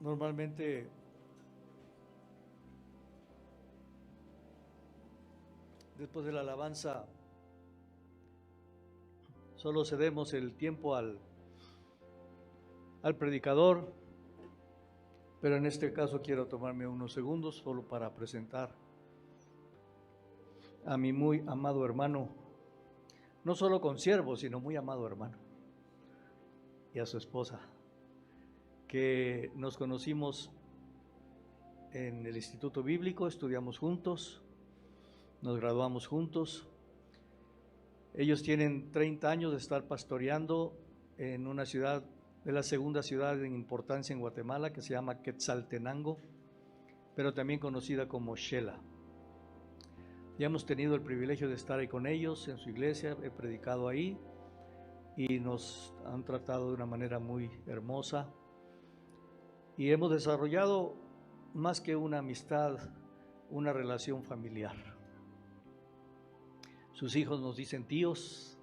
Normalmente después de la alabanza solo cedemos el tiempo al predicador, pero en este caso quiero tomarme unos segundos solo para presentar a mi muy amado hermano, no solo consiervo, sino muy amado hermano, y a su esposa, que nos conocimos en el Instituto Bíblico, estudiamos juntos, nos graduamos juntos. Ellos tienen 30 años de estar pastoreando en una ciudad, de la segunda ciudad en importancia en Guatemala, que se llama Quetzaltenango, pero también conocida como Xela. Ya hemos tenido el privilegio de estar ahí con ellos en su iglesia, he predicado ahí y nos han tratado de una manera muy hermosa y hemos desarrollado más que una amistad, una relación familiar. Sus hijos nos dicen tíos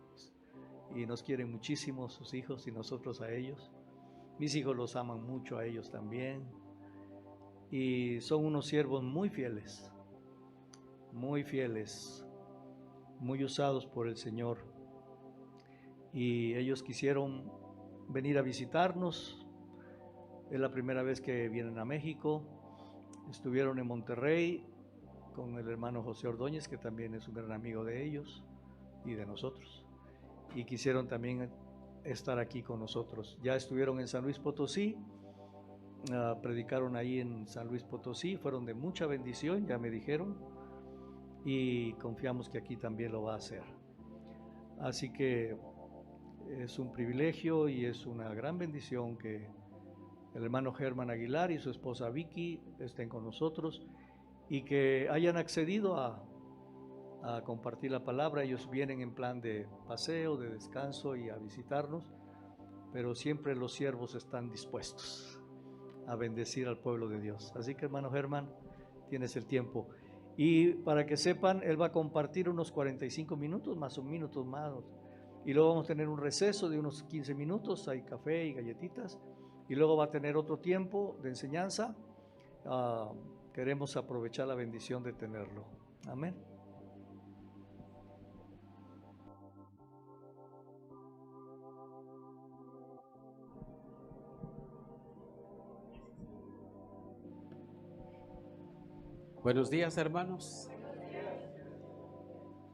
y nos quieren muchísimo sus hijos y nosotros a ellos. Mis hijos los aman mucho a ellos también y son unos siervos muy fieles, muy usados por el Señor. Y ellos quisieron venir a visitarnos. Es la primera vez que vienen a México. Estuvieron en Monterrey con el hermano José Ordóñez, que también es un gran amigo de ellos y de nosotros. Y quisieron también estar aquí con nosotros. Ya estuvieron en San Luis Potosí, predicaron ahí en San Luis Potosí, fueron de mucha bendición, ya me dijeron, y confiamos que aquí también lo va a hacer. Así que es un privilegio y es una gran bendición que el hermano Germán Aguilar y su esposa Vicky estén con nosotros y que hayan accedido a compartir la palabra. Ellos vienen en plan de paseo, de descanso y a visitarnos, pero siempre los siervos están dispuestos a bendecir al pueblo de Dios. Así que, hermano Germán, tienes el tiempo. Y para que sepan, él va a compartir unos 45 minutos, más o minutos más, y luego vamos a tener un receso de unos 15 minutos, hay café y galletitas, y luego va a tener otro tiempo de enseñanza. Queremos aprovechar la bendición de tenerlo. Amén. Buenos días, hermanos.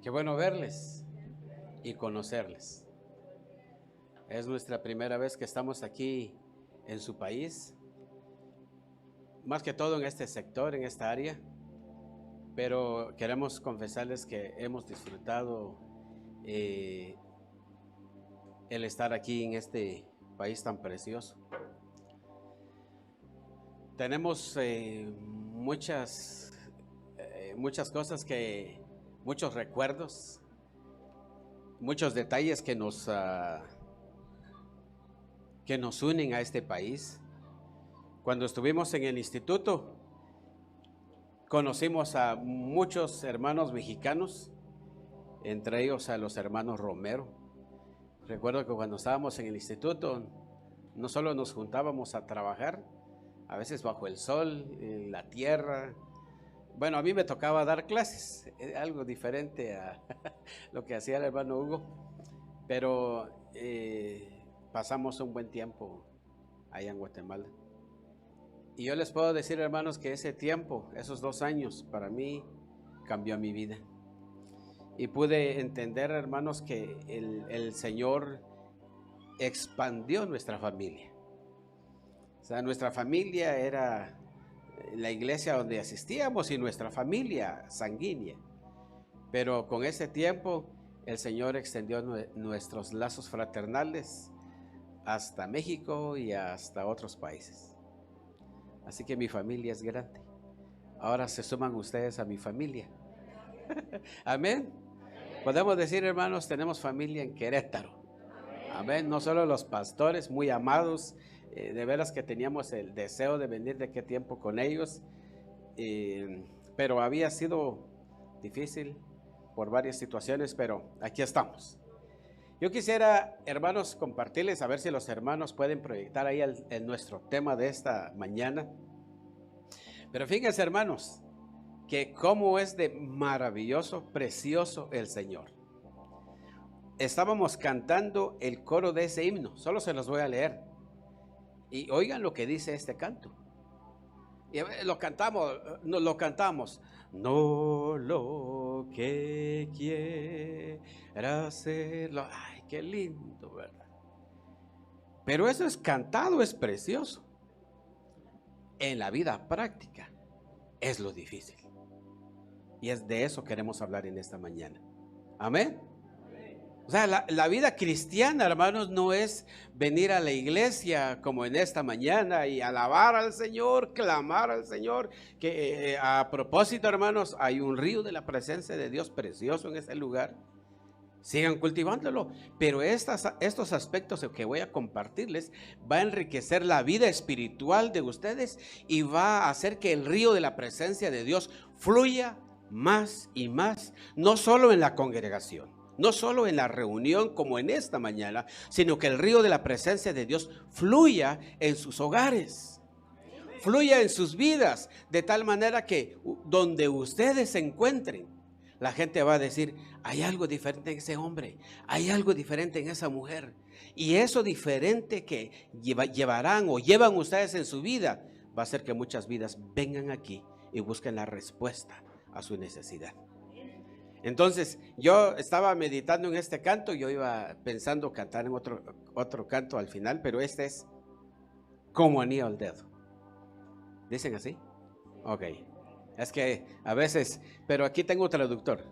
Qué bueno verles y conocerles. Es nuestra primera vez que estamos aquí en su país, más que todo en este sector, en esta área, pero queremos confesarles que hemos disfrutado el estar aquí en este país tan precioso. Tenemos muchas cosas muchos recuerdos, muchos detalles que nos unen a este país. Cuando estuvimos en el instituto, conocimos a muchos hermanos mexicanos, entre ellos a los hermanos Romero. Recuerdo que cuando estábamos en el instituto, no solo nos juntábamos a trabajar, a veces bajo el sol, en la tierra. Bueno, a mí me tocaba dar clases, algo diferente a lo que hacía el hermano Hugo, pero pasamos un buen tiempo allá en Guatemala. Y yo les puedo decir, hermanos, que ese tiempo, esos 2 años, para mí cambió mi vida. Y pude entender, hermanos, que el Señor expandió nuestra familia. O sea, nuestra familia era la iglesia donde asistíamos y nuestra familia sanguínea. Pero con ese tiempo el Señor extendió nuestros lazos fraternales hasta México y hasta otros países. Así que mi familia es grande. Ahora se suman ustedes a mi familia. Amén. Podemos decir, hermanos, tenemos familia en Querétaro. Amén. No solo los pastores muy amados, de veras que teníamos el deseo de venir de qué tiempo con ellos, pero había sido difícil por varias situaciones, pero aquí estamos. Yo quisiera, hermanos, compartirles, a ver si los hermanos pueden proyectar ahí nuestro tema de esta mañana. Pero fíjense, hermanos, que cómo es de maravilloso, precioso el Señor. Estábamos cantando el coro de ese himno, solo se los voy a leer. Y oigan lo que dice este canto. Y lo cantamos. No lo que quiera hacerlo. Ay, qué lindo, ¿verdad? Pero eso es cantado, es precioso. En la vida práctica es lo difícil. Y es de eso queremos hablar en esta mañana. Amén. O sea, la vida cristiana, hermanos, no es venir a la iglesia como en esta mañana y alabar al Señor, clamar al Señor. Que a propósito, hermanos, hay un río de la presencia de Dios precioso en ese lugar. Sigan cultivándolo. Pero estos aspectos que voy a compartirles va a enriquecer la vida espiritual de ustedes y va a hacer que el río de la presencia de Dios fluya más y más, no solo en la congregación, no solo en la reunión como en esta mañana, sino que el río de la presencia de Dios fluya en sus hogares, fluya en sus vidas, de tal manera que donde ustedes se encuentren, la gente va a decir, hay algo diferente en ese hombre, hay algo diferente en esa mujer. Y eso diferente que llevan ustedes en su vida, va a hacer que muchas vidas vengan aquí y busquen la respuesta a su necesidad. Entonces, yo estaba meditando en este canto, yo iba pensando cantar en otro canto al final, pero este es como anillo al dedo. ¿Dicen así? Ok. Es que a veces, pero aquí tengo traductor.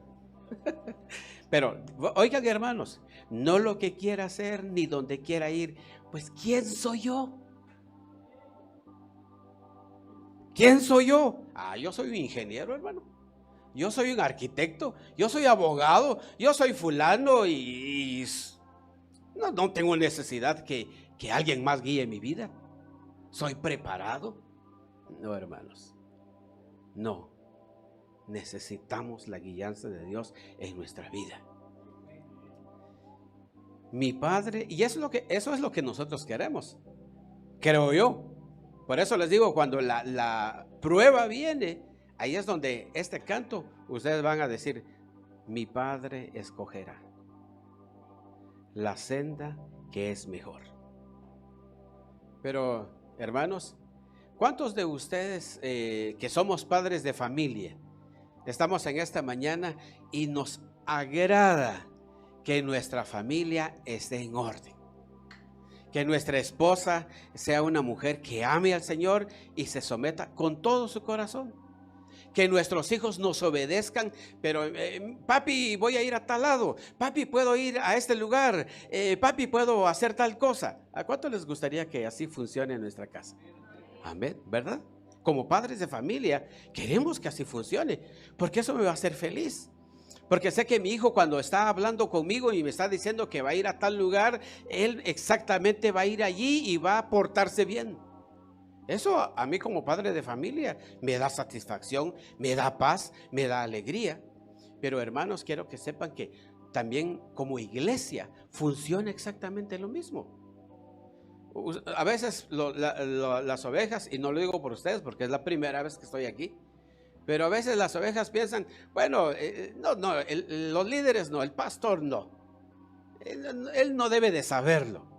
Pero, oigan, hermanos, no lo que quiera hacer ni donde quiera ir, pues ¿quién soy yo? ¿Quién soy yo? Yo soy un ingeniero, hermano. Yo soy un arquitecto, yo soy abogado, yo soy fulano y no tengo necesidad que alguien más guíe mi vida. ¿Soy preparado? No, hermanos, no. Necesitamos la guianza de Dios en nuestra vida. Mi Padre, y eso es lo que nosotros queremos, creo yo. Por eso les digo, cuando la prueba viene, ahí es donde este canto, ustedes van a decir, mi Padre escogerá la senda que es mejor. Pero, hermanos, ¿cuántos de ustedes que somos padres de familia, estamos en esta mañana y nos agrada que nuestra familia esté en orden? Que nuestra esposa sea una mujer que ame al Señor y se someta con todo su corazón. Que nuestros hijos nos obedezcan, pero papi, voy a ir a tal lado, papi, puedo ir a este lugar, papi, puedo hacer tal cosa. ¿A cuánto les gustaría que así funcione en nuestra casa? Amén, ¿verdad? Como padres de familia, queremos que así funcione, porque eso me va a hacer feliz. Porque sé que mi hijo, cuando está hablando conmigo y me está diciendo que va a ir a tal lugar, él exactamente va a ir allí y va a portarse bien. Eso a mí como padre de familia me da satisfacción, me da paz, me da alegría. Pero hermanos, quiero que sepan que también como iglesia funciona exactamente lo mismo. A veces las ovejas, y no lo digo por ustedes porque es la primera vez que estoy aquí, pero a veces las ovejas piensan, bueno, los líderes no, el pastor no, él no debe de saberlo.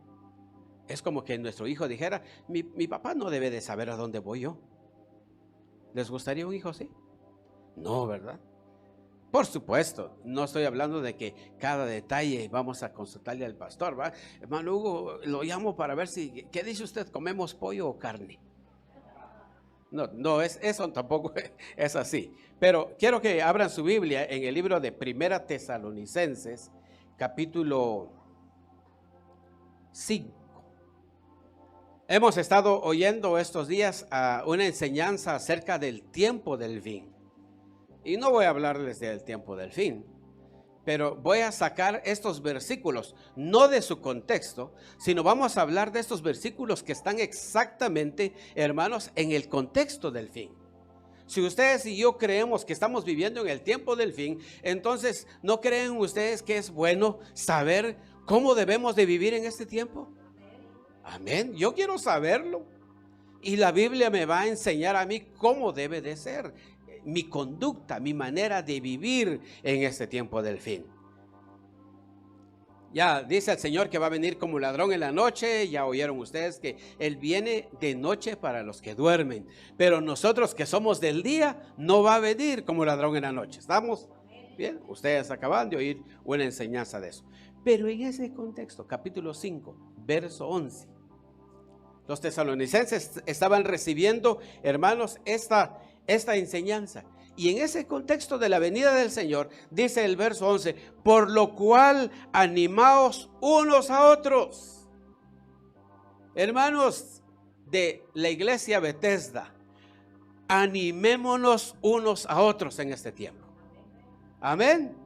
Es como que nuestro hijo dijera, mi papá no debe de saber a dónde voy yo. ¿Les gustaría un hijo así? No, ¿verdad? Por supuesto, no estoy hablando de que cada detalle vamos a consultarle al pastor, ¿va? Hermano Hugo, lo llamo para ver ¿qué dice usted? ¿Comemos pollo o carne? No, eso tampoco es así. Pero quiero que abran su Biblia en el libro de Primera Tesalonicenses, capítulo 5. Hemos estado oyendo estos días una enseñanza acerca del tiempo del fin. Y no voy a hablarles del tiempo del fin, pero voy a sacar estos versículos, no de su contexto, sino vamos a hablar de estos versículos que están exactamente, hermanos, en el contexto del fin. Si ustedes y yo creemos que estamos viviendo en el tiempo del fin, entonces ¿no creen ustedes que es bueno saber cómo debemos de vivir en este tiempo? Amén. Yo quiero saberlo. Y la Biblia me va a enseñar a mí cómo debe de ser mi conducta, mi manera de vivir en este tiempo del fin. Ya dice el Señor que va a venir como ladrón en la noche. Ya oyeron ustedes que Él viene de noche para los que duermen. Pero nosotros que somos del día, no va a venir como ladrón en la noche. ¿Estamos bien? Ustedes acaban de oír una enseñanza de eso. Pero en ese contexto, capítulo 5, verso 11. Los tesalonicenses estaban recibiendo, hermanos, esta enseñanza. Y en ese contexto de la venida del Señor, dice el verso 11, por lo cual animaos unos a otros. Hermanos de la iglesia Bethesda, animémonos unos a otros en este tiempo. Amén.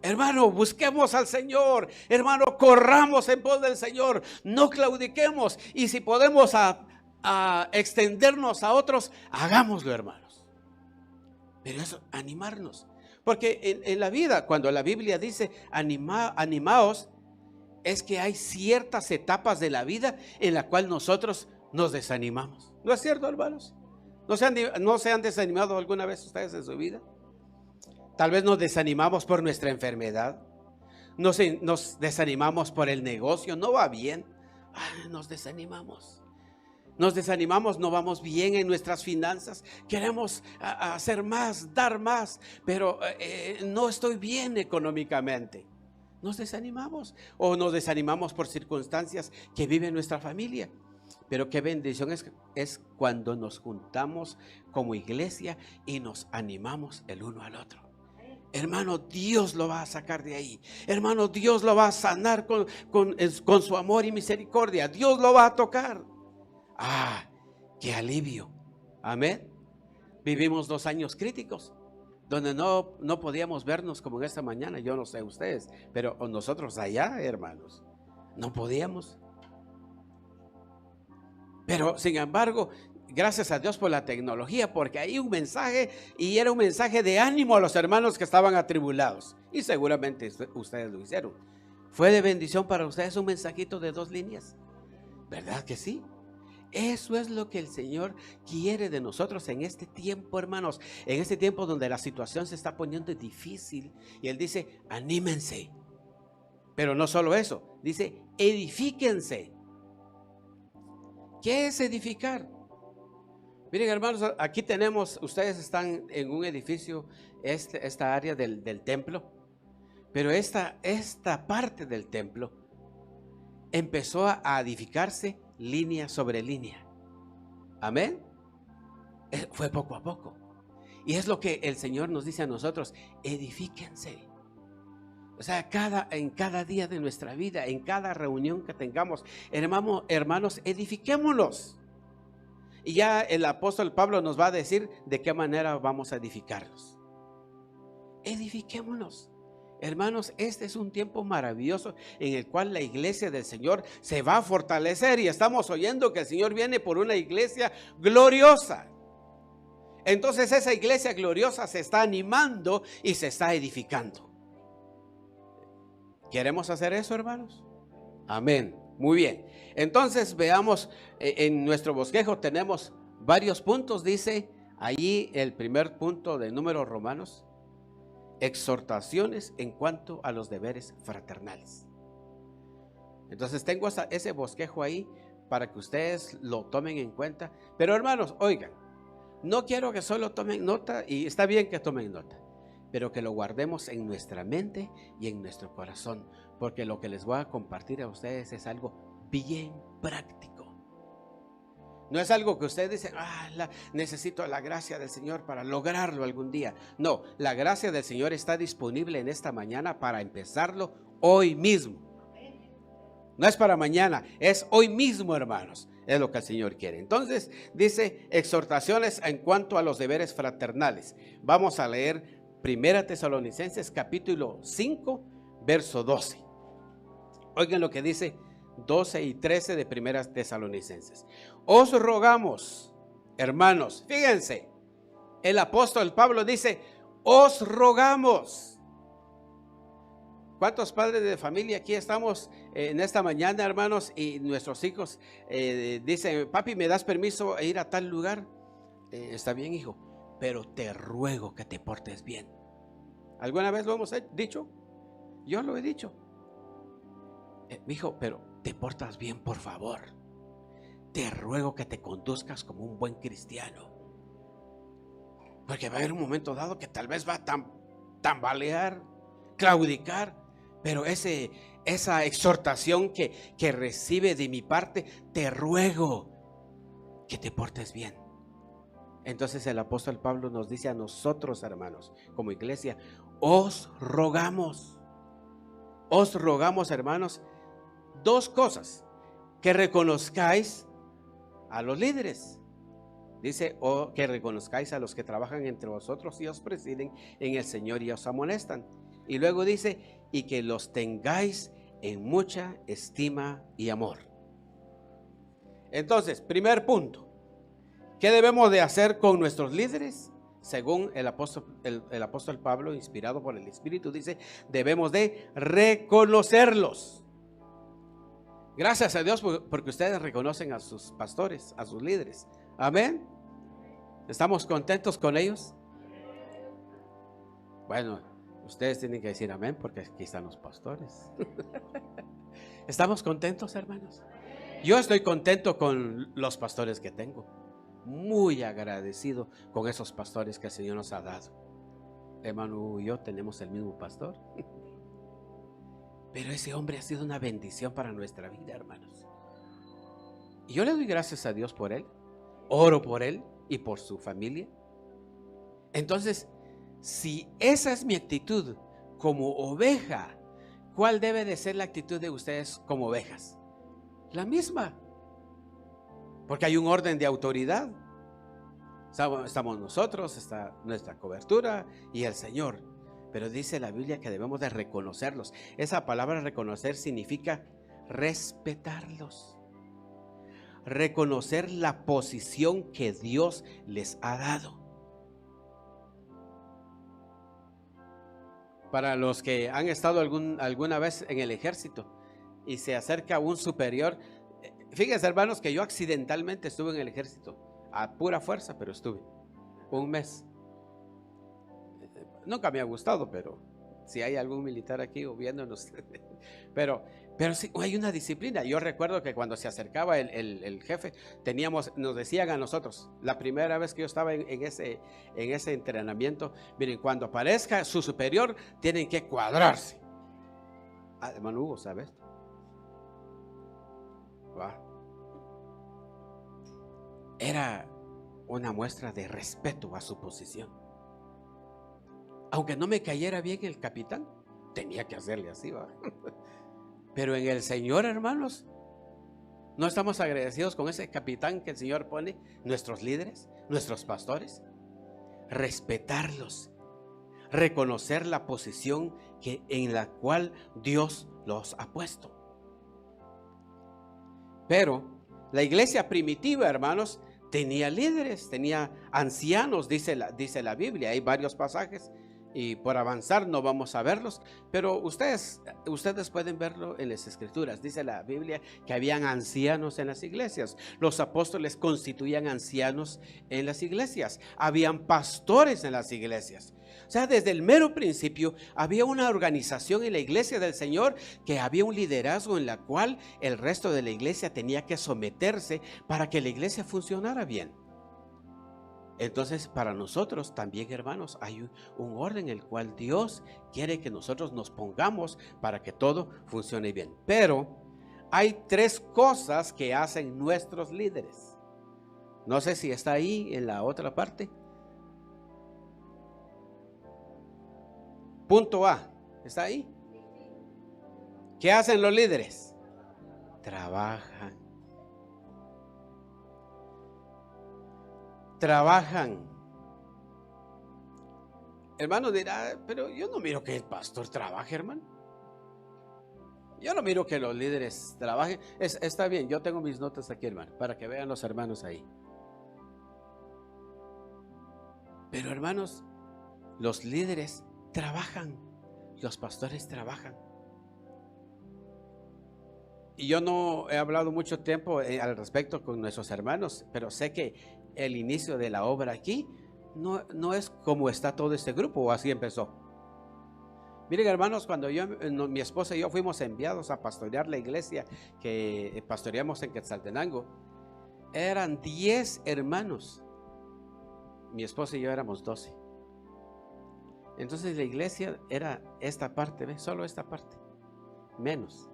Hermano, busquemos al Señor. Hermano, corramos en pos del Señor. No claudiquemos. Y si podemos a extendernos a otros, hagámoslo, hermanos. Pero eso, animarnos. Porque en la vida, cuando la Biblia dice animaos, es que hay ciertas etapas de la vida en la cual nosotros nos desanimamos. ¿No es cierto, hermanos? ¿No se han desanimado alguna vez ustedes en su vida? Tal vez nos desanimamos por nuestra enfermedad. Nos desanimamos por el negocio. No va bien. Nos desanimamos. No vamos bien en nuestras finanzas. Queremos hacer más, dar más, pero no estoy bien económicamente. Nos desanimamos. O nos desanimamos por circunstancias que vive nuestra familia. Pero qué bendición es cuando nos juntamos como iglesia y nos animamos el uno al otro. Hermano, Dios lo va a sacar de ahí. Hermano, Dios lo va a sanar con su amor y misericordia. Dios lo va a tocar. Qué alivio. Amén. Vivimos 2 años críticos donde no podíamos vernos como en esta mañana. Yo no sé ustedes, pero nosotros allá, hermanos, no podíamos. Pero sin embargo, gracias a Dios por la tecnología, porque hay un mensaje y era un mensaje de ánimo a los hermanos que estaban atribulados. Y seguramente ustedes lo hicieron. Fue de bendición para ustedes un mensajito de 2 líneas. ¿Verdad que sí? Eso es lo que el Señor quiere de nosotros en este tiempo, hermanos. En este tiempo donde la situación se está poniendo difícil. Y Él dice, anímense. Pero no solo eso, dice, edifíquense. ¿Qué es edificar? Miren, hermanos, aquí tenemos, ustedes están en un edificio, esta área del templo, pero esta parte del templo empezó a edificarse línea sobre línea. Amén. Fue poco a poco. Y es lo que el Señor nos dice a nosotros, edifíquense. O sea, en cada día de nuestra vida, en cada reunión que tengamos, hermanos, edifiquémonos. Y ya el apóstol Pablo nos va a decir de qué manera vamos a edificarnos. Edifiquémonos. Hermanos, este es un tiempo maravilloso en el cual la iglesia del Señor se va a fortalecer y estamos oyendo que el Señor viene por una iglesia gloriosa. Entonces esa iglesia gloriosa se está animando y se está edificando. ¿Queremos hacer eso, hermanos? Amén. Muy bien. Entonces veamos, en nuestro bosquejo tenemos varios puntos. Dice allí el primer punto de Números Romanos, exhortaciones en cuanto a los deberes fraternales. Entonces tengo ese bosquejo ahí para que ustedes lo tomen en cuenta. Pero hermanos, oigan, no quiero que solo tomen nota, y está bien que tomen nota, pero que lo guardemos en nuestra mente y en nuestro corazón, porque lo que les voy a compartir a ustedes es algo bien práctico. No es algo que ustedes dicen, necesito la gracia del Señor para lograrlo algún día. No, la gracia del Señor está disponible en esta mañana para empezarlo hoy mismo. No es para mañana, es hoy mismo, hermanos. Es lo que el Señor quiere. Entonces dice exhortaciones en cuanto a los deberes fraternales. Vamos a leer 1 Tesalonicenses capítulo 5 verso 12. Oigan lo que dice 12 y 13 de 1 Tesalonicenses. Os rogamos, hermanos, fíjense, el apóstol Pablo dice, os rogamos. ¿Cuántos padres de familia aquí estamos en esta mañana, hermanos? Y nuestros hijos dicen, papi, ¿me das permiso a ir a tal lugar? Está bien, hijo, pero te ruego que te portes bien. ¿Alguna vez lo hemos dicho? Yo lo he dicho. Hijo, pero te portas bien, por favor. Te ruego que te conduzcas como un buen cristiano. Porque va a haber un momento dado que tal vez va a tambalear, claudicar. Pero esa exhortación que recibe de mi parte, te ruego que te portes bien. Entonces el apóstol Pablo nos dice a nosotros, hermanos, como iglesia, os rogamos, hermanos, dos cosas: que reconozcáis a los líderes. Dice, o que reconozcáis a los que trabajan entre vosotros y os presiden en el Señor y os amonestan. Y luego dice, y que los tengáis en mucha estima y amor. Entonces, primer punto, ¿qué debemos de hacer con nuestros líderes? Según el apóstol Pablo, inspirado por el Espíritu, dice, debemos de reconocerlos. Gracias a Dios porque ustedes reconocen a sus pastores, a sus líderes. Amén. ¿Estamos contentos con ellos? Bueno, ustedes tienen que decir amén porque aquí están los pastores. ¿Estamos contentos, hermanos? Yo estoy contento con los pastores que tengo. Muy agradecido con esos pastores que el Señor nos ha dado. Hermano y yo tenemos el mismo pastor. Pero ese hombre ha sido una bendición para nuestra vida, hermanos. Y yo le doy gracias a Dios por él. Oro por él y por su familia. Entonces, si esa es mi actitud como oveja, ¿cuál debe de ser la actitud de ustedes como ovejas? La misma. Porque hay un orden de autoridad. Estamos nosotros, está nuestra cobertura y el Señor. Pero dice la Biblia que debemos de reconocerlos. Esa palabra reconocer significa respetarlos. Reconocer la posición que Dios les ha dado. Para los que han estado alguna vez en el ejército y se acerca un superior, fíjense, hermanos, que yo accidentalmente estuve en el ejército, a pura fuerza, pero estuve un mes. Nunca me ha gustado, pero si hay algún militar aquí o viéndonos, pero sí hay una disciplina. Yo recuerdo que cuando se acercaba el jefe, nos decían a nosotros, la primera vez que yo estaba en ese entrenamiento, miren, cuando aparezca su superior, tienen que cuadrarse. Hermano Hugo, ¿sabes? Era una muestra de respeto a su posición. Aunque no me cayera bien el capitán, tenía que hacerle así, ¿va? Pero en el Señor, hermanos, ¿no estamos agradecidos con ese capitán que el Señor pone? Nuestros líderes, nuestros pastores. Respetarlos, reconocer la posición en la cual Dios los ha puesto. Pero la iglesia primitiva, hermanos, tenía líderes, tenía ancianos, dice la Biblia. Hay varios pasajes y por avanzar no vamos a verlos, pero ustedes pueden verlo en las Escrituras. Dice la Biblia que habían ancianos en las iglesias. Los apóstoles constituían ancianos en las iglesias. Habían pastores en las iglesias. O sea, desde el mero principio había una organización en la iglesia del Señor, que había un liderazgo en la cual el resto de la iglesia tenía que someterse para que la iglesia funcionara bien. Entonces, para nosotros también, hermanos, hay un orden en el cual Dios quiere que nosotros nos pongamos para que todo funcione bien. Pero hay tres cosas que hacen nuestros líderes. No sé si está ahí en la otra parte. Punto A, ¿está ahí? ¿Qué hacen los líderes? Trabajan. Hermano dirá, pero yo no miro que el pastor trabaje, hermano. Yo no miro que los líderes trabajen. Está bien, yo tengo mis notas aquí, hermano, para que vean los hermanos ahí. Pero, hermanos, los líderes trabajan, los pastores trabajan. yo no he hablado mucho tiempo al respecto con nuestros hermanos, pero sé que el inicio de la obra aquí no es como está todo este grupo, o así empezó. Miren, hermanos, cuando mi esposa y yo fuimos enviados a pastorear la iglesia que pastoreamos en Quetzaltenango, eran 10 hermanos. Mi esposa y yo éramos 12. Entonces la iglesia era esta parte, ¿ves? Solo esta parte, menos.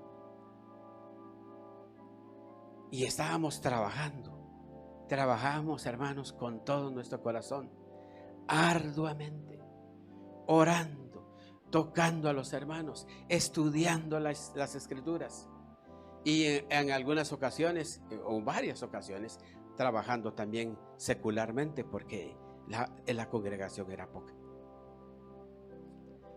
Y estábamos trabajábamos, hermanos, con todo nuestro corazón, arduamente, orando, tocando a los hermanos, estudiando las escrituras. Y en algunas ocasiones, o varias ocasiones, trabajando también secularmente, porque la congregación era poca.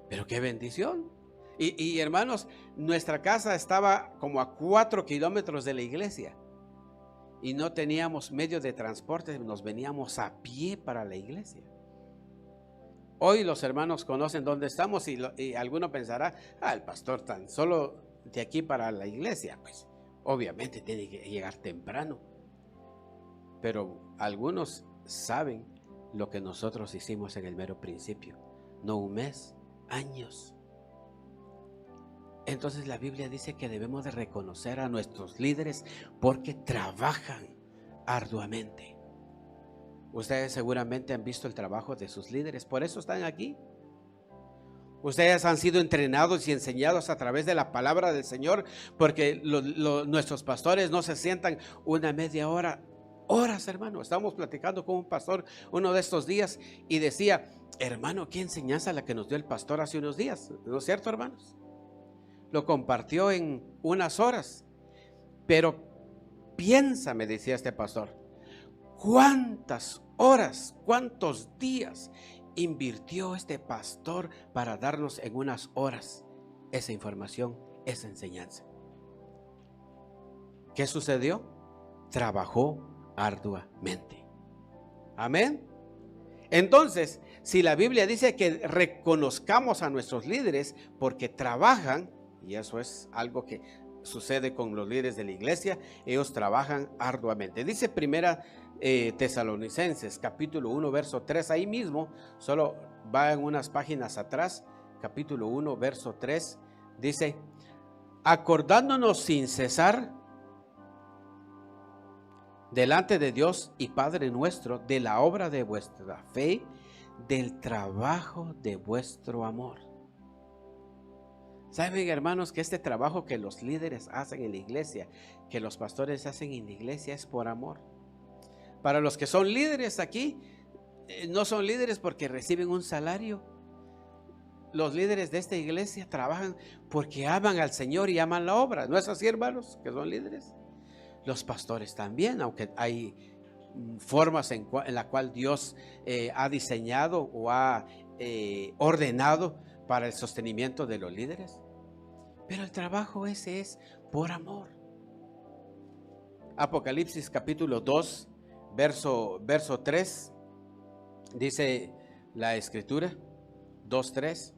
Pero qué bendición. Y hermanos, nuestra casa estaba como a 4 kilómetros de la iglesia. Y no teníamos medio de transporte, nos veníamos a pie para la iglesia. Hoy los hermanos conocen dónde estamos y alguno pensará, el pastor tan solo de aquí para la iglesia, pues obviamente tiene que llegar temprano. Pero algunos saben lo que nosotros hicimos en el mero principio, no un mes, años. Entonces la Biblia dice que debemos de reconocer a nuestros líderes porque trabajan arduamente. Ustedes seguramente han visto el trabajo de sus líderes, por eso están aquí. Ustedes han sido entrenados y enseñados a través de la palabra del Señor, porque nuestros pastores no se sientan una media hora, horas, hermano. Estábamos platicando con un pastor uno de estos días y decía, hermano, qué enseñanza la que nos dio el pastor hace unos días, ¿no es cierto, hermanos? Lo compartió en unas horas, pero piensa, me decía este pastor, ¿cuántas horas, cuántos días invirtió este pastor para darnos en unas horas esa información, esa enseñanza? ¿Qué sucedió? Trabajó arduamente. Amén. Entonces, si la Biblia dice que reconozcamos a nuestros líderes porque trabajan, y eso es algo que sucede con los líderes de la iglesia, ellos trabajan arduamente. Dice primera Tesalonicenses, capítulo 1, verso 3, ahí mismo, solo va en unas páginas atrás, capítulo 1, verso 3, dice, acordándonos sin cesar delante de Dios y Padre nuestro de la obra de vuestra fe, del trabajo de vuestro amor. Saben, hermanos, que este trabajo que los líderes hacen en la iglesia, que los pastores hacen en la iglesia, es por amor. Para los que son líderes aquí, no son líderes porque reciben un salario. Los líderes de esta iglesia trabajan porque aman al Señor y aman la obra. ¿No es así, hermanos, que son líderes? Los pastores también, aunque hay formas en la cual Dios ha diseñado o ha ordenado para el sostenimiento de los líderes. Pero el trabajo ese es por amor. Apocalipsis capítulo 2, verso 3, dice la escritura, 2:3,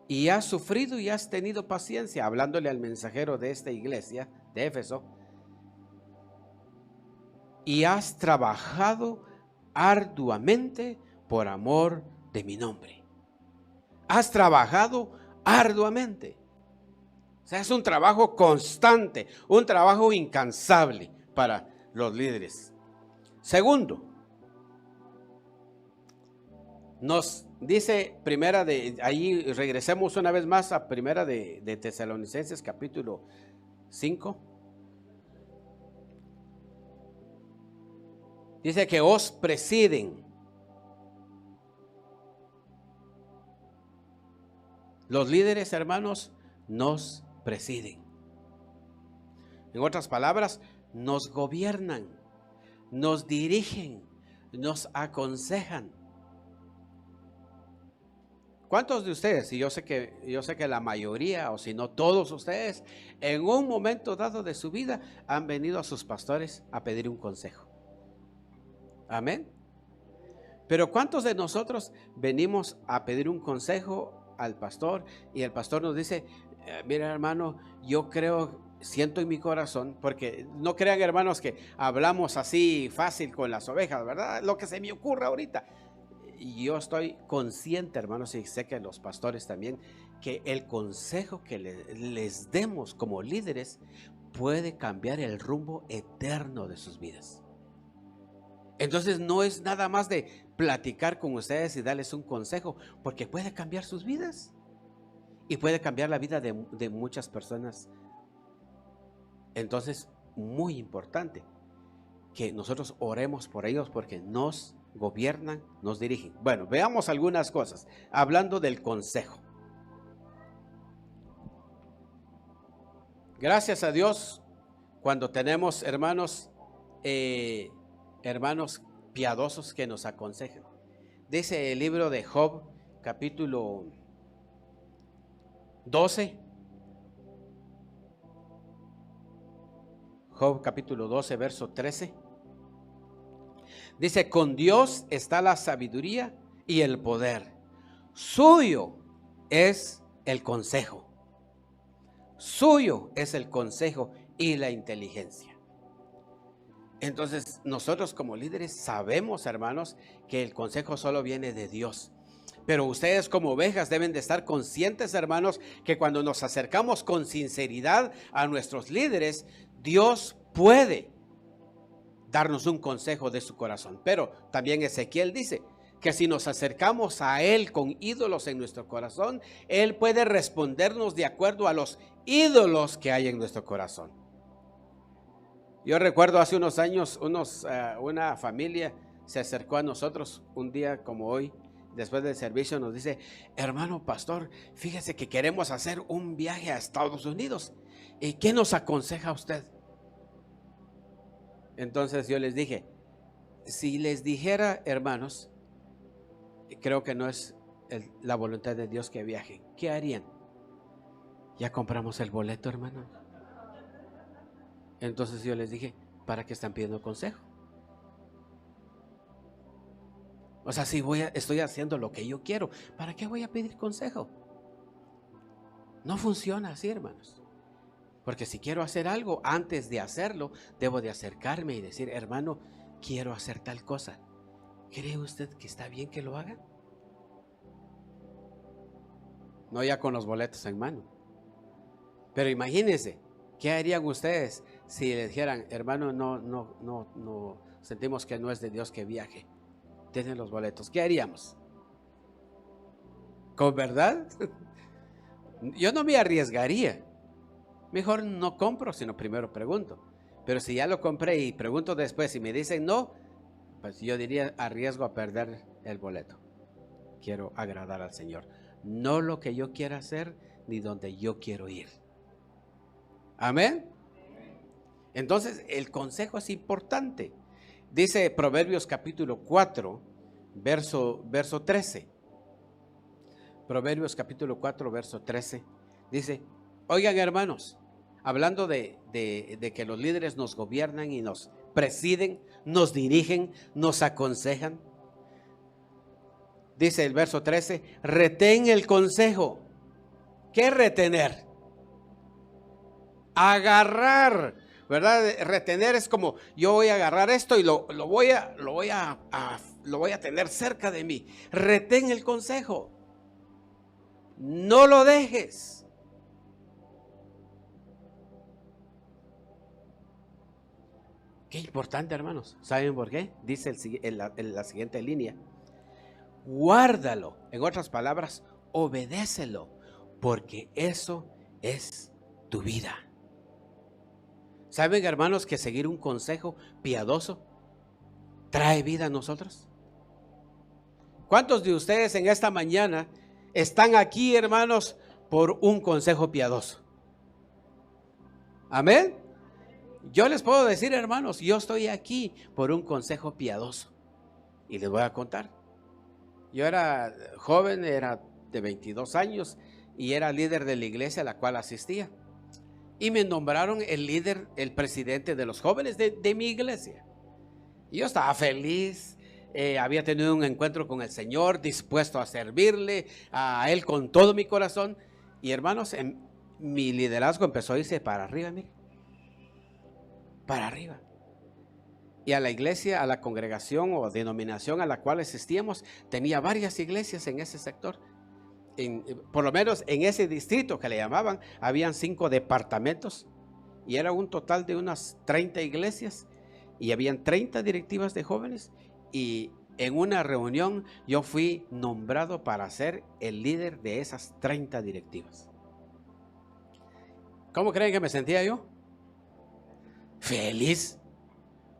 y has sufrido y has tenido paciencia, hablándole al mensajero de esta iglesia de Éfeso, y has trabajado arduamente por amor de mi nombre. Has trabajado arduamente. O sea, es un trabajo constante, un trabajo incansable para los líderes. Segundo, nos dice ahí regresemos una vez más a primera de Tesalonicenses capítulo 5. Dice que os presiden. Los líderes, hermanos, nos presiden. En otras palabras, nos gobiernan, nos dirigen, nos aconsejan. ¿Cuántos de ustedes, y yo sé que la mayoría, o si no todos ustedes, en un momento dado de su vida han venido a sus pastores a pedir un consejo? Amén. Pero ¿cuántos de nosotros venimos a pedir un consejo al pastor y el pastor nos dice, mira, hermano, yo creo siento en mi corazón, porque no crean, hermanos, que hablamos así fácil con las ovejas, ¿verdad? Lo que se me ocurra ahorita. Y yo estoy consciente, hermanos, y sé que los pastores también, que el consejo que les demos como líderes puede cambiar el rumbo eterno de sus vidas. Entonces no es nada más de platicar con ustedes y darles un consejo, porque puede cambiar sus vidas y puede cambiar la vida de muchas personas. Entonces, muy importante que nosotros oremos por ellos, porque nos gobiernan, nos dirigen. Bueno, veamos algunas cosas, hablando del consejo. Gracias a Dios cuando tenemos hermanos piadosos que nos aconsejan. Dice el libro de Job, capítulo 12. Job capítulo 12, verso 13. Dice: con Dios está la sabiduría y el poder. Suyo es el consejo. Suyo es el consejo y la inteligencia. Entonces, nosotros como líderes sabemos, hermanos, que el consejo solo viene de Dios. Pero ustedes como ovejas deben de estar conscientes, hermanos, que cuando nos acercamos con sinceridad a nuestros líderes, Dios puede darnos un consejo de su corazón. Pero también Ezequiel dice que si nos acercamos a Él con ídolos en nuestro corazón, Él puede respondernos de acuerdo a los ídolos que hay en nuestro corazón. Yo recuerdo hace unos años, una familia se acercó a nosotros un día como hoy, después del servicio, nos dice: hermano pastor, fíjese que queremos hacer un viaje a Estados Unidos. ¿Y qué nos aconseja usted? Entonces yo les dije: si les dijera, hermanos, creo que no es la voluntad de Dios que viajen, ¿qué harían? Ya compramos el boleto, hermano. Entonces yo les dije: ¿para qué están pidiendo consejo? O sea, si estoy haciendo lo que yo quiero, ¿para qué voy a pedir consejo? No funciona así, hermanos. Porque si quiero hacer algo, antes de hacerlo, debo de acercarme y decir: hermano, quiero hacer tal cosa. ¿Cree usted que está bien que lo haga? No ya con los boletos en mano. Pero imagínense, ¿qué harían ustedes si le dijeran: hermano, no, sentimos que no es de Dios que viaje? Tienen los boletos. ¿Qué haríamos? ¿Con verdad? Yo no me arriesgaría. Mejor no compro, sino primero pregunto. Pero si ya lo compré y pregunto después y me dicen no, pues yo diría: arriesgo a perder el boleto. Quiero agradar al Señor. No lo que yo quiera hacer, ni donde yo quiero ir. Amén. Entonces el consejo es importante. Dice Proverbios capítulo 4, verso 13. Proverbios capítulo 4, verso 13. Dice: oigan, hermanos, hablando de que los líderes nos gobiernan y nos presiden, nos dirigen, nos aconsejan. Dice el verso 13: retén el consejo. ¿Qué retener? Agarrar, ¿verdad? Retener es como: yo voy a agarrar esto y lo voy a tener cerca de mí. Retén el consejo. No lo dejes. Qué importante, hermanos. ¿Saben por qué? Dice en la siguiente línea: guárdalo. En otras palabras, obedécelo, porque eso es tu vida. ¿Saben, hermanos, que seguir un consejo piadoso trae vida a nosotros? ¿Cuántos de ustedes en esta mañana están aquí, hermanos, por un consejo piadoso? Amén. Yo les puedo decir, hermanos, yo estoy aquí por un consejo piadoso. Y les voy a contar. Yo era joven, era de 22 años y era líder de la iglesia a la cual asistía. Y me nombraron el líder, el presidente de los jóvenes de mi iglesia. Y yo estaba feliz, había tenido un encuentro con el Señor, dispuesto a servirle a Él con todo mi corazón. Y hermanos, mi liderazgo empezó a irse para arriba, mire, para arriba. Y a la iglesia, a la congregación o denominación a la cual asistíamos, tenía varias iglesias en ese sector. Por lo menos en ese distrito que le llamaban, habían 5 departamentos y era un total de unas 30 iglesias y habían 30 directivas de jóvenes, y en una reunión yo fui nombrado para ser el líder de esas 30 directivas. ¿Cómo creen que me sentía yo? Feliz.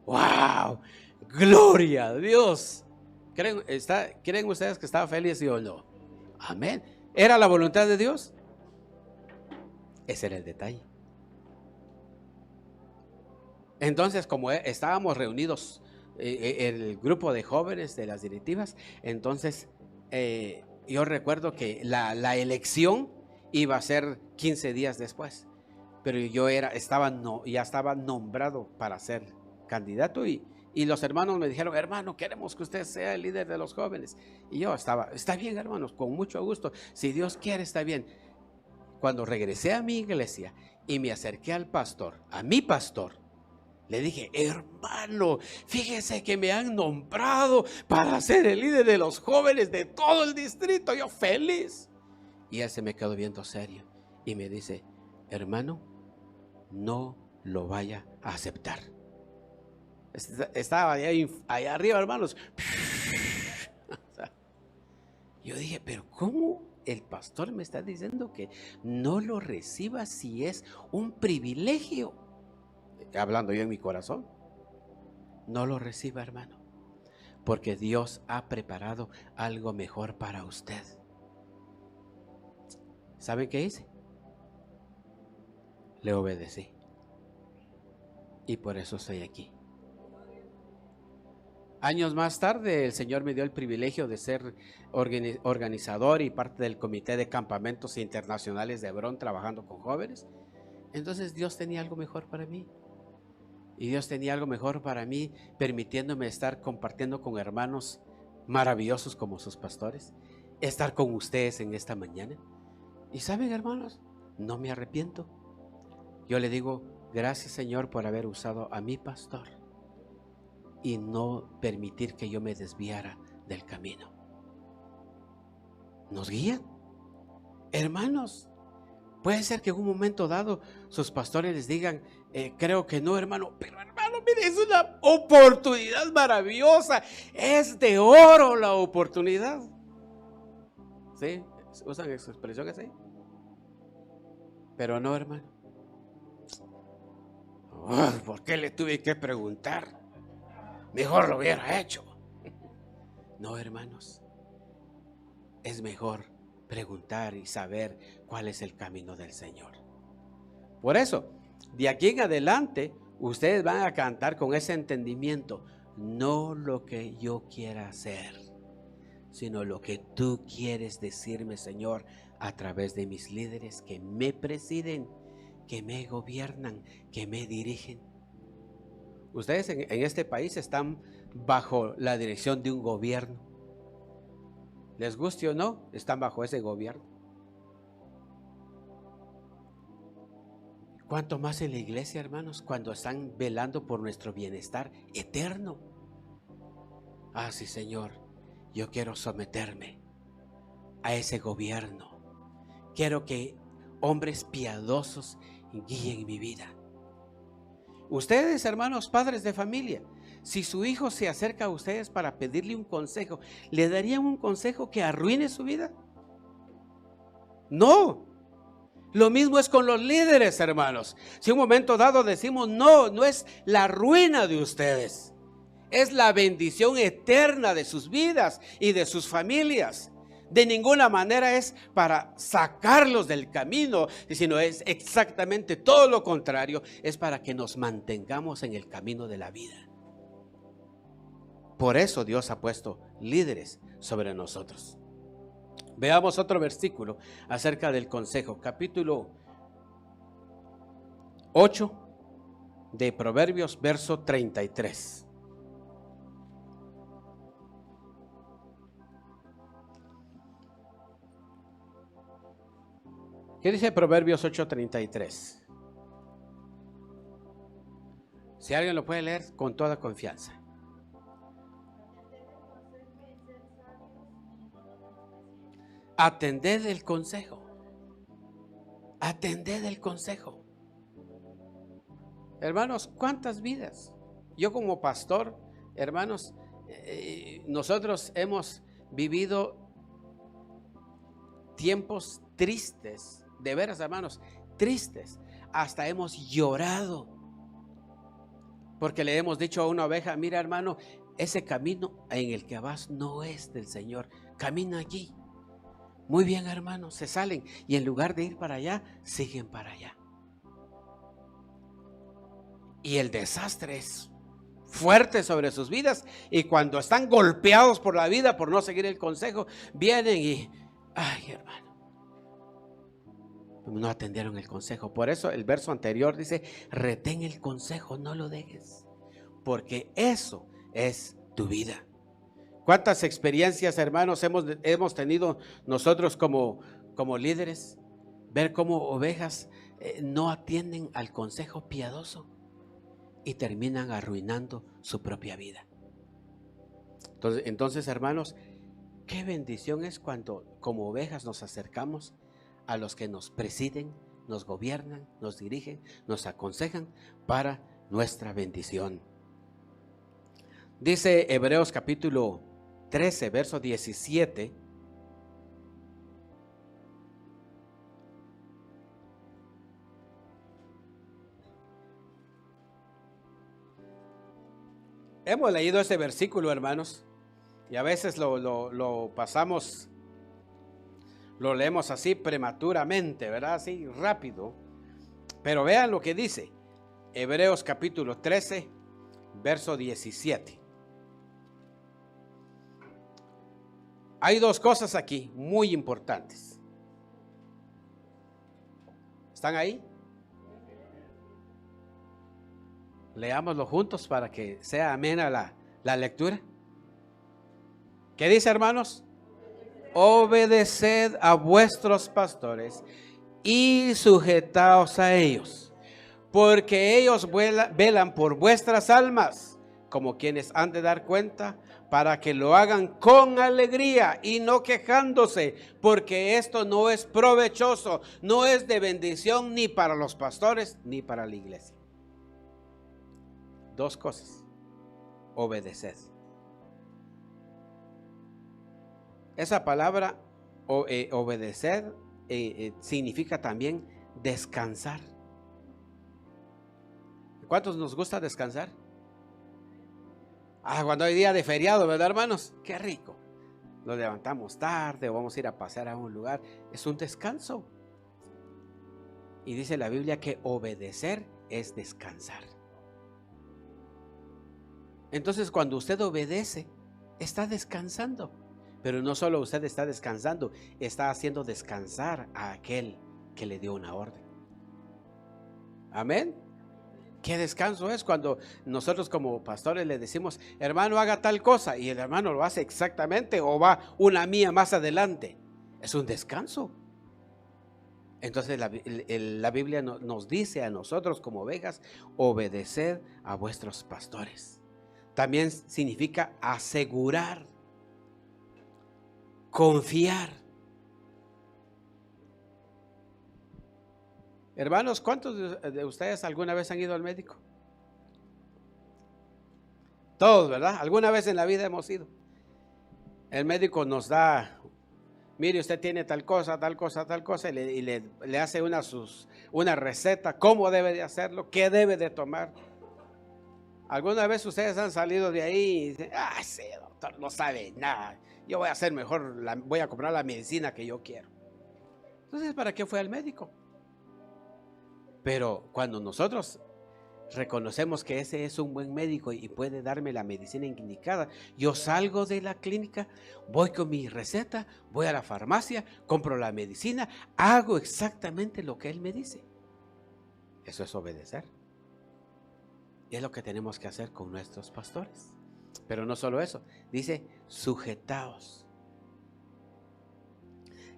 ¡Wow! ¡Gloria a Dios! ¿Creen ustedes que estaba feliz, sí o no? Amén. ¿Era la voluntad de Dios? Ese era el detalle. Entonces, como estábamos reunidos, el grupo de jóvenes de las directivas, entonces yo recuerdo que la elección iba a ser 15 días después, pero yo ya estaba nombrado para ser candidato, y los hermanos me dijeron: hermano, queremos que usted sea el líder de los jóvenes. Y yo está bien, hermanos, con mucho gusto, si Dios quiere, está bien. Cuando regresé a mi iglesia y me acerqué al pastor, a mi pastor, le dije: hermano, fíjese que me han nombrado para ser el líder de los jóvenes de todo el distrito. Yo feliz. Y él se me quedó viendo serio y me dice: hermano, no lo vaya a aceptar. Estaba allá arriba, hermanos. Yo dije: pero ¿cómo el pastor me está diciendo que no lo reciba si es un privilegio? Hablando yo en mi corazón. No lo reciba, hermano, porque Dios ha preparado algo mejor para usted. ¿Saben qué hice? Le obedecí. Y por eso estoy aquí. Años más tarde, el Señor me dio el privilegio de ser organizador y parte del comité de campamentos internacionales de Hebrón, trabajando con jóvenes. Entonces Dios tenía algo mejor para mí. Y Dios tenía algo mejor para mí, permitiéndome estar compartiendo con hermanos maravillosos como sus pastores, estar con ustedes en esta mañana. Y saben, hermanos, no me arrepiento. Yo le digo: gracias, Señor, por haber usado a mi pastor y no permitir que yo me desviara del camino. ¿Nos guían? Hermanos, puede ser que en un momento dado sus pastores les digan: creo que no, hermano. Pero hermano, mire, es una oportunidad maravillosa. Es de oro la oportunidad. ¿Sí? ¿Usan esa expresión así? Pero no, hermano. ¿Por qué le tuve que preguntar? Mejor lo hubiera hecho. No, hermanos. Es mejor preguntar y saber cuál es el camino del Señor. Por eso, de aquí en adelante, ustedes van a cantar con ese entendimiento: no lo que yo quiera hacer, sino lo que tú quieres decirme, Señor, a través de mis líderes que me presiden, que me gobiernan, que me dirigen. Ustedes en este país están bajo la dirección de un gobierno. Les guste o no, están bajo ese gobierno. ¿Cuánto más en la iglesia, hermanos, cuando están velando por nuestro bienestar eterno? Ah, sí, Señor, yo quiero someterme a ese gobierno. Quiero que hombres piadosos guíen mi vida. Ustedes, hermanos, padres de familia, si su hijo se acerca a ustedes para pedirle un consejo, ¿le darían un consejo que arruine su vida? No. Lo mismo es con los líderes, hermanos. Si en un momento dado decimos: no, no es la ruina de ustedes, es la bendición eterna de sus vidas y de sus familias. De ninguna manera es para sacarlos del camino, sino es exactamente todo lo contrario. Es para que nos mantengamos en el camino de la vida. Por eso Dios ha puesto líderes sobre nosotros. Veamos otro versículo acerca del consejo. Capítulo 8 de Proverbios, verso 33. ¿Qué dice Proverbios 8:33? Si alguien lo puede leer con toda confianza. Atended el consejo. Atended el consejo. Hermanos, ¿cuántas vidas? Yo como pastor, hermanos, nosotros hemos vivido tiempos tristes, de veras, hermanos, tristes. Hasta hemos llorado porque le hemos dicho a una oveja: mira, hermano, ese camino en el que vas no es del Señor, camina allí. Muy bien, hermanos, se salen y en lugar de ir para allá, siguen para allá. Y el desastre es fuerte sobre sus vidas, y cuando están golpeados por la vida por no seguir el consejo, vienen y, ay, hermano, no atendieron el consejo. Por eso el verso anterior dice: retén el consejo, no lo dejes, porque eso es tu vida. ¿Cuántas experiencias, hermanos, hemos tenido nosotros como líderes? Ver cómo ovejas no atienden al consejo piadoso y terminan arruinando su propia vida. Entonces, hermanos, qué bendición es cuando como ovejas nos acercamos a los que nos presiden, nos gobiernan, nos dirigen, nos aconsejan para nuestra bendición. Dice Hebreos capítulo 13, verso 17. Hemos leído este versículo, hermanos, y a veces lo pasamos, lo leemos así prematuramente, ¿verdad? Así rápido. Pero vean lo que dice Hebreos capítulo 13, verso 17. Hay dos cosas aquí muy importantes. ¿Están ahí? Leámoslo juntos para que sea amena la lectura. ¿Qué dice, hermanos? Obedeced a vuestros pastores y sujetaos a ellos, porque ellos velan por vuestras almas, como quienes han de dar cuenta, para que lo hagan con alegría y no quejándose, porque esto no es provechoso, no es de bendición ni para los pastores ni para la iglesia. Dos cosas: obedeced. Esa palabra obedecer significa también descansar. ¿Cuántos nos gusta descansar? Cuando hay día de feriado, ¿verdad, hermanos? Qué rico. Nos levantamos tarde o vamos a ir a pasear a un lugar. Es un descanso. Y dice la Biblia que obedecer es descansar. Entonces, cuando usted obedece, está descansando. Pero no solo usted está descansando, está haciendo descansar a aquel que le dio una orden. Amén. ¿Qué descanso es cuando nosotros como pastores le decimos: hermano, haga tal cosa, y el hermano lo hace exactamente, o va una mía más adelante? Es un descanso. Entonces la Biblia nos dice a nosotros como ovejas: obedeced a vuestros pastores. También significa asegurar, confiar. Hermanos, ¿cuántos de ustedes alguna vez han ido al médico? Todos, ¿verdad? Alguna vez en la vida hemos ido. El médico nos da: mire, usted tiene tal cosa, tal cosa, tal cosa, y le hace una receta, cómo debe de hacerlo, qué debe de tomar. ¿Alguna vez ustedes han salido de ahí y dicen: sí, doctor, no sabe nada, yo voy a hacer mejor, voy a comprar la medicina que yo quiero? Entonces, ¿para qué fue al médico? Pero cuando nosotros reconocemos que ese es un buen médico y puede darme la medicina indicada, yo salgo de la clínica, voy con mi receta, voy a la farmacia, compro la medicina, hago exactamente lo que él me dice. Eso es obedecer. Y es lo que tenemos que hacer con nuestros pastores. Pero no solo eso, dice: sujetaos.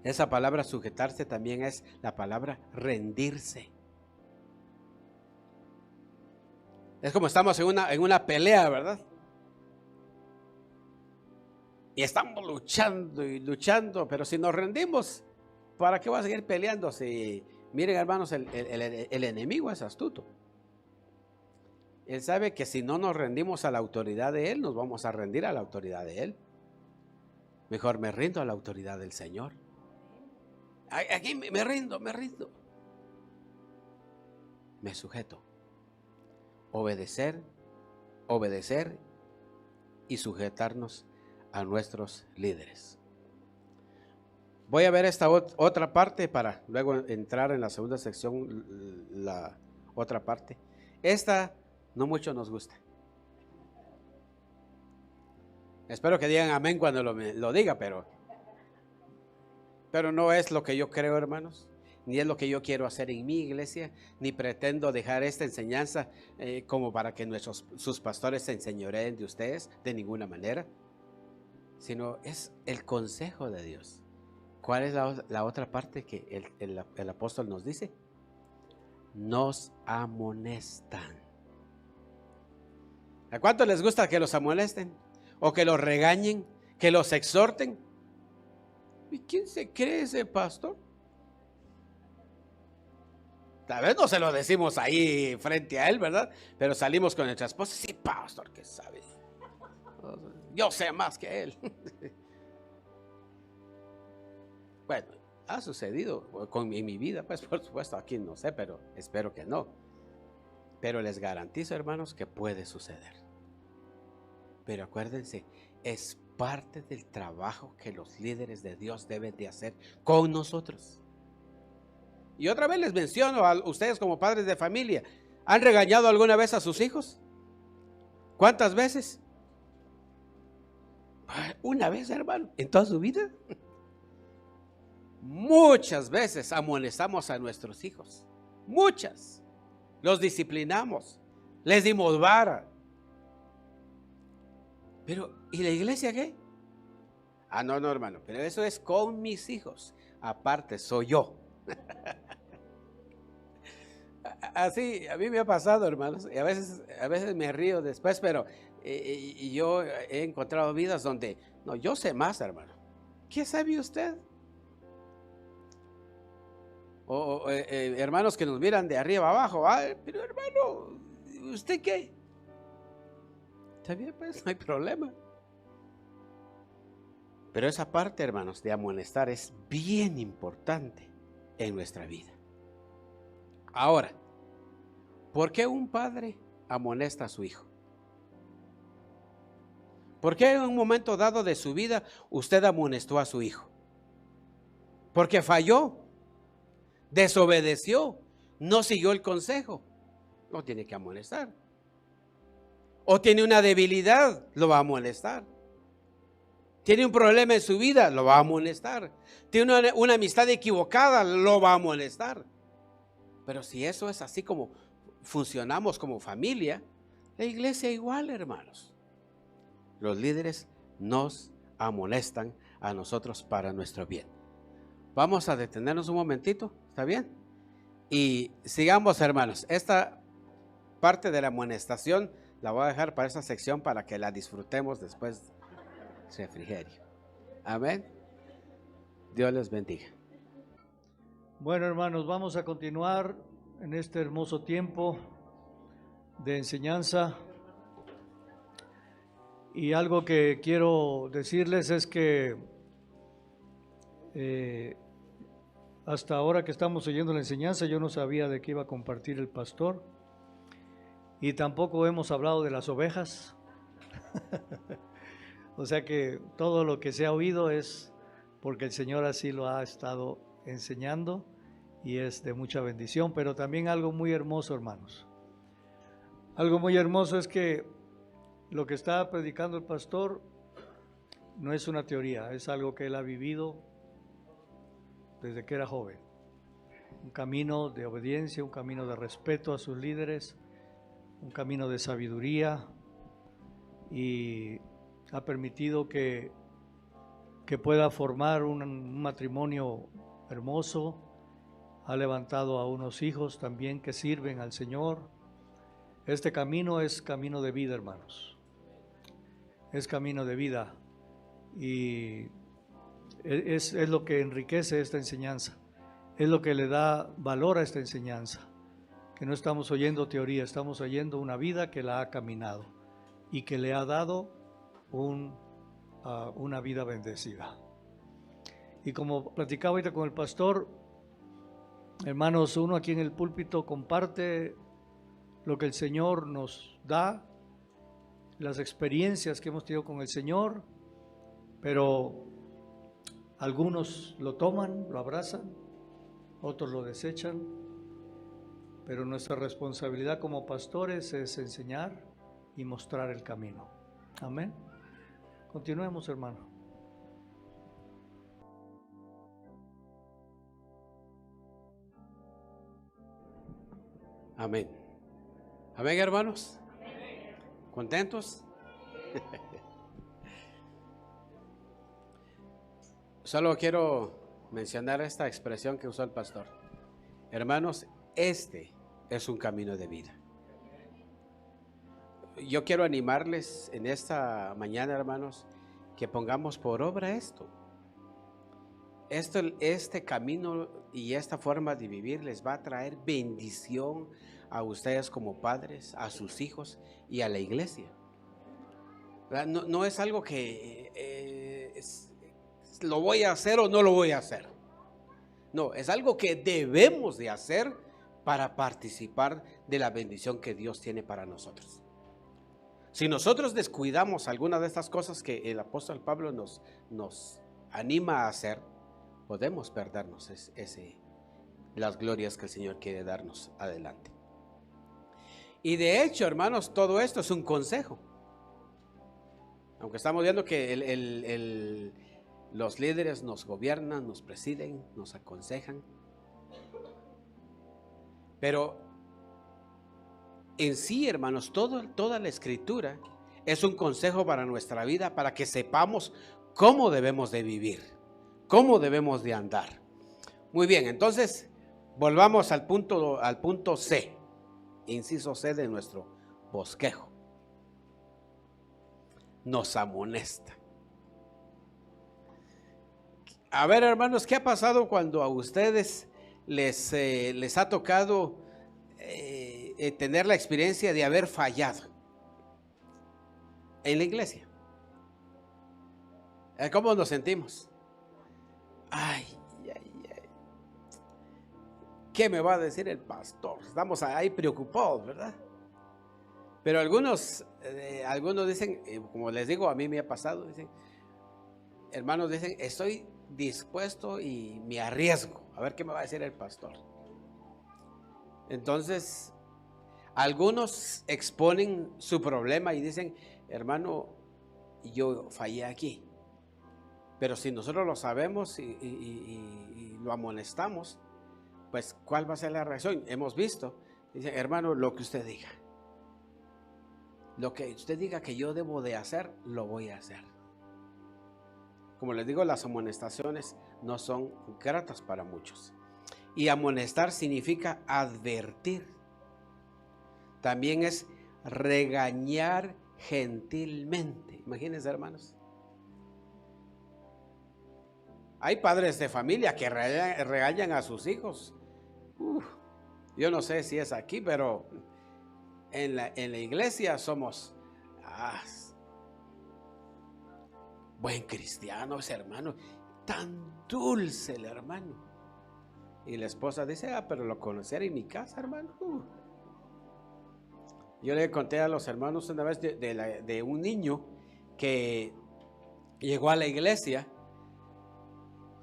Esa palabra sujetarse también es la palabra rendirse. Es como estamos en una pelea, ¿verdad? Y estamos luchando y luchando, pero si nos rendimos, ¿para qué va a seguir peleando? Si, miren, hermanos, el enemigo es astuto. Él sabe que si no nos rendimos a la autoridad de Él, nos vamos a rendir a la autoridad de Él. Mejor me rindo a la autoridad del Señor. Aquí me rindo. Me sujeto. Obedecer y sujetarnos a nuestros líderes. Voy a ver esta otra parte para luego entrar en la segunda sección, la otra parte. Esta no mucho nos gusta. Espero que digan amén cuando lo diga, pero no es lo que yo creo, hermanos, ni es lo que yo quiero hacer en mi iglesia, ni pretendo dejar esta enseñanza como para que sus pastores se enseñoreen de ustedes, de ninguna manera, sino es el consejo de Dios. ¿Cuál es la otra parte que el apóstol nos dice? Nos amonestan. ¿A cuánto les gusta que los amonesten? O que los regañen, que los exhorten. ¿Y quién se cree ese pastor? Tal vez no se lo decimos ahí frente a él, ¿verdad? Pero salimos con nuestra esposa. Sí, pastor, que sabe. Yo sé más que él. Bueno, ha sucedido en mi vida, pues por supuesto, aquí no sé, pero espero que no. Pero les garantizo, hermanos, que puede suceder. Pero acuérdense, es parte del trabajo que los líderes de Dios deben de hacer con nosotros. Y otra vez les menciono a ustedes como padres de familia, ¿han regañado alguna vez a sus hijos? ¿Cuántas veces? Una vez, hermano, en toda su vida. Muchas veces amonestamos a nuestros hijos. Muchas. Los disciplinamos. Les dimos vara. Pero, ¿y la iglesia qué? No, hermano, pero eso es con mis hijos. Aparte, soy yo. Así, a mí me ha pasado, hermanos, y a veces me río después, pero y yo he encontrado vidas donde, no, yo sé más, hermano. ¿Qué sabe usted? O hermanos que nos miran de arriba abajo, pero hermano, ¿usted qué? Está bien, pues, no hay problema. Pero esa parte, hermanos, de amonestar es bien importante en nuestra vida. Ahora, ¿por qué un padre amonesta a su hijo? ¿Por qué en un momento dado de su vida usted amonestó a su hijo? Porque falló, desobedeció, no siguió el consejo. Lo tiene que amonestar. O tiene una debilidad, lo va a amonestar. Tiene un problema en su vida, lo va a amonestar. Tiene una amistad equivocada, lo va a amonestar. Pero si eso es así como funcionamos como familia, la iglesia igual, hermanos. Los líderes nos amonestan a nosotros para nuestro bien. Vamos a detenernos un momentito, ¿está bien? Y sigamos, hermanos. Esta parte de la amonestación la voy a dejar para esta sección para que la disfrutemos después del refrigerio. Amén. Dios les bendiga. Bueno, hermanos, vamos a continuar en este hermoso tiempo de enseñanza. Y algo que quiero decirles es que hasta ahora que estamos oyendo la enseñanza, yo no sabía de qué iba a compartir el pastor. Y tampoco hemos hablado de las ovejas. O sea que todo lo que se ha oído es porque el Señor así lo ha estado enseñando y es de mucha bendición. Pero también algo muy hermoso, hermanos. Algo muy hermoso es que lo que está predicando el pastor no es una teoría, es algo que él ha vivido desde que era joven. Un camino de obediencia, un camino de respeto a sus líderes, un camino de sabiduría, y ha permitido que que pueda formar un matrimonio hermoso. Ha levantado a unos hijos también que sirven al Señor. Este camino es camino de vida, hermanos. Es camino de vida y es lo que enriquece esta enseñanza. Es lo que le da valor a esta enseñanza. Que no estamos oyendo teoría, estamos oyendo una vida que la ha caminado y que le ha dado una vida bendecida. Y como platicaba ahorita con el pastor, hermanos, uno aquí en el púlpito comparte lo que el Señor nos da, las experiencias que hemos tenido con el Señor, pero algunos lo toman, lo abrazan, otros lo desechan, pero nuestra responsabilidad como pastores es enseñar y mostrar el camino. Amén. Continuemos, hermano. Amén. Amén, hermanos. ¿Contentos? Solo quiero mencionar esta expresión que usó el pastor. Hermanos, este es un camino de vida. Yo quiero animarles en esta mañana, hermanos, que pongamos por obra esto. Este camino y esta forma de vivir les va a traer bendición a ustedes como padres, a sus hijos y a la iglesia. No es algo que lo voy a hacer o no lo voy a hacer. No, es algo que debemos de hacer para participar de la bendición que Dios tiene para nosotros. Si nosotros descuidamos alguna de estas cosas que el apóstol Pablo nos anima a hacer, podemos perdernos las glorias que el Señor quiere darnos adelante. Y de hecho, hermanos, todo esto es un consejo. Aunque estamos viendo que los líderes nos gobiernan, nos presiden, nos aconsejan. Pero en sí, hermanos, toda la escritura es un consejo para nuestra vida, para que sepamos cómo debemos de vivir, cómo debemos de andar. Muy bien, entonces volvamos al punto C, inciso C de nuestro bosquejo. Nos amonesta. A ver, hermanos, ¿qué ha pasado cuando a ustedes les ha tocado tener la experiencia de haber fallado en la iglesia? ¿Cómo nos sentimos? Ay, ¿qué me va a decir el pastor? Estamos ahí preocupados, ¿verdad? Pero algunos dicen, como les digo, a mí me ha pasado, dicen, hermanos dicen, estoy dispuesto y me arriesgo a ver qué me va a decir el pastor. Entonces, algunos exponen su problema y dicen, hermano, yo fallé aquí. Pero si nosotros lo sabemos y lo amonestamos, pues ¿cuál va a ser la reacción? Hemos visto, dice, hermano, lo que usted diga. Lo que usted diga que yo debo de hacer, lo voy a hacer. Como les digo, las amonestaciones no son gratas para muchos. Y amonestar significa advertir. También es regañar gentilmente. Imagínense, hermanos. Hay padres de familia que regañan a sus hijos. Yo no sé si es aquí, pero en la iglesia somos buen cristiano ese hermano, tan dulce el hermano. Y la esposa dice, pero lo conoceré en mi casa, hermano. Yo le conté a los hermanos una vez de un niño que llegó a la iglesia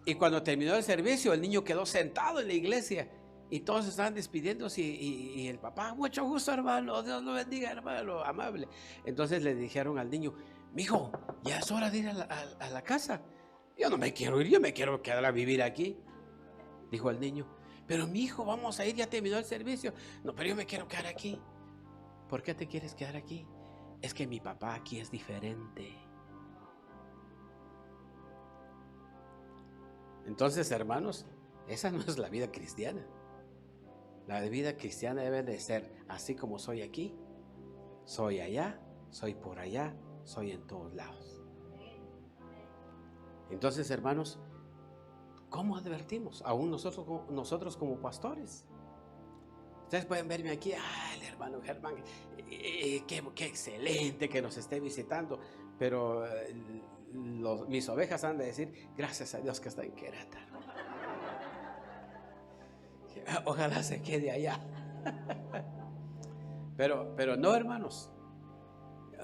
y cuando terminó el servicio el niño quedó sentado en la iglesia y todos estaban despidiéndose y el papá, mucho gusto, hermano, Dios lo bendiga, hermano, amable. Entonces le dijeron al niño, mijo, ya es hora de ir a la casa. Yo no me quiero ir, yo me quiero quedar a vivir aquí. Dijo el niño, pero mi hijo, vamos a ir, ya terminó el servicio. No, pero yo me quiero quedar aquí. ¿Por qué te quieres quedar aquí? Es que mi papá aquí es diferente. Entonces, hermanos, esa no es la vida cristiana. La vida cristiana debe de ser así como soy aquí, soy allá, soy por allá, soy en todos lados. Entonces, hermanos, ¿cómo advertimos? Aún nosotros como pastores. Ustedes pueden verme aquí, el hermano Germán, qué excelente que nos esté visitando, pero mis ovejas han de decir, gracias a Dios que está en Querétaro. Ojalá se quede allá. Pero no, hermanos.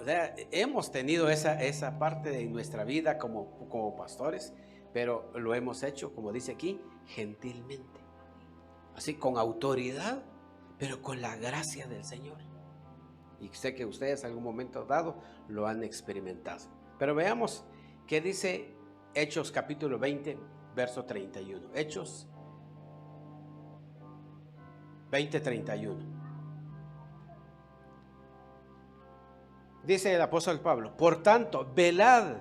O sea, hemos tenido esa parte de nuestra vida como pastores, pero lo hemos hecho, como dice aquí, gentilmente. Así, con autoridad, pero con la gracia del Señor. Y sé que ustedes en algún momento dado lo han experimentado. Pero veamos qué dice Hechos capítulo 20, verso 31. Hechos 20, 31. Dice el apóstol Pablo: por tanto, velad,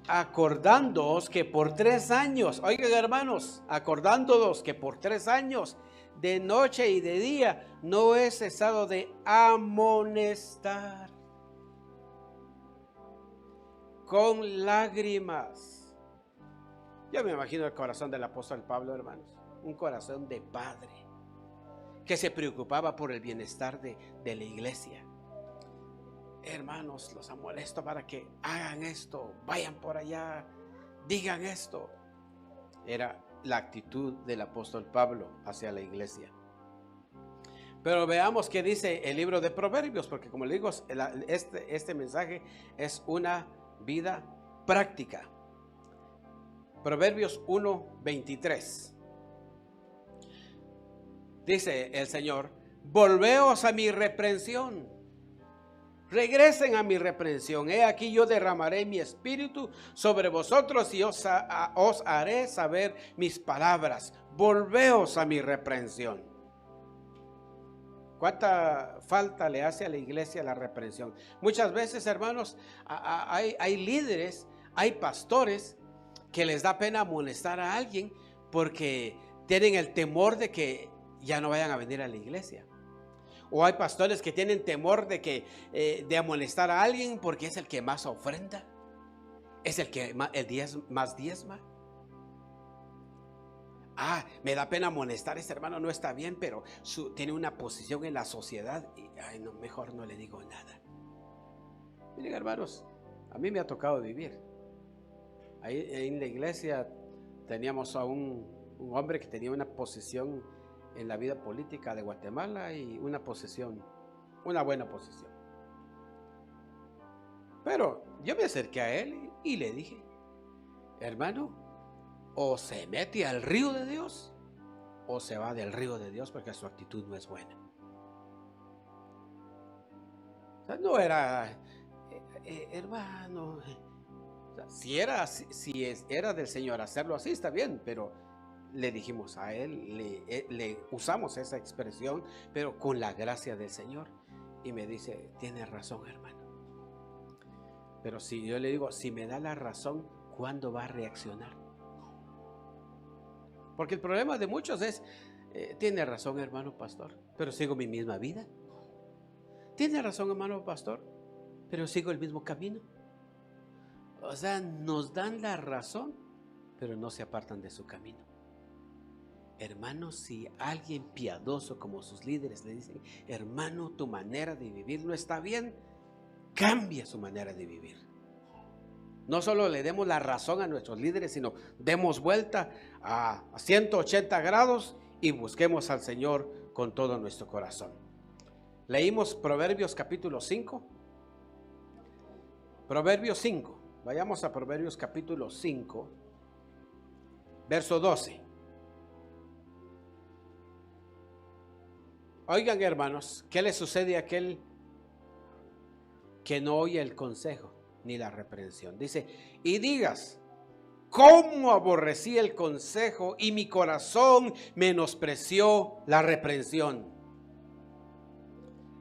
acordándoos que por 3 años, oigan hermanos, acordándoos que por 3 años, de noche y de día, no he cesado de amonestar con lágrimas. Yo me imagino el corazón del apóstol Pablo, hermanos, un corazón de padre que se preocupaba por el bienestar de la iglesia. Hermanos, los amonesto para que hagan esto, vayan por allá, digan esto. Era la actitud del apóstol Pablo hacia la iglesia. Pero veamos qué dice el libro de Proverbios, porque como le digo, este mensaje es una vida práctica. Proverbios 1:23. Dice el Señor: volveos a mi reprensión, regresen a mi reprensión. He aquí yo derramaré mi espíritu sobre vosotros y os haré saber mis palabras. Volveos a mi reprensión. ¿Cuánta falta le hace a la iglesia la reprensión? Muchas veces, hermanos, hay líderes, hay pastores que les da pena amonestar a alguien porque tienen el temor de que ya no vayan a venir a la iglesia. O hay pastores que tienen temor de amonestar a alguien porque es el que más ofrenda, es el que más diezma. Me da pena amonestar, este hermano no está bien, pero tiene una posición en la sociedad y no, mejor no le digo nada. Miren, hermanos, a mí me ha tocado vivir. Ahí en la iglesia teníamos a un hombre que tenía una posición en la vida política de Guatemala y una buena posición. Pero yo me acerqué a él y le dije: hermano, o se mete al río de Dios o se va del río de Dios, porque su actitud no es buena. O sea, no era hermano, o sea, si era del Señor hacerlo así, está bien, pero le dijimos a él, le usamos esa expresión, pero con la gracia del Señor. Y me dice: tiene razón, hermano. Pero si yo le digo, si me da la razón, ¿cuándo va a reaccionar? Porque el problema de muchos es, tiene razón, hermano pastor, pero sigo mi misma vida. Tiene razón, hermano pastor, pero sigo el mismo camino. O sea, nos dan la razón, pero no se apartan de su camino. Hermano, si alguien piadoso como sus líderes le dicen: hermano, tu manera de vivir no está bien, cambia su manera de vivir. No solo le demos la razón a nuestros líderes, sino demos vuelta a 180 grados y busquemos al Señor con todo nuestro corazón. Leímos Proverbios capítulo 5. Proverbios 5. Vayamos a Proverbios capítulo 5, verso 12. Oigan, hermanos, ¿qué le sucede a aquel que no oye el consejo ni la reprensión? Dice: y digas: cómo aborrecí el consejo y mi corazón menospreció la reprensión.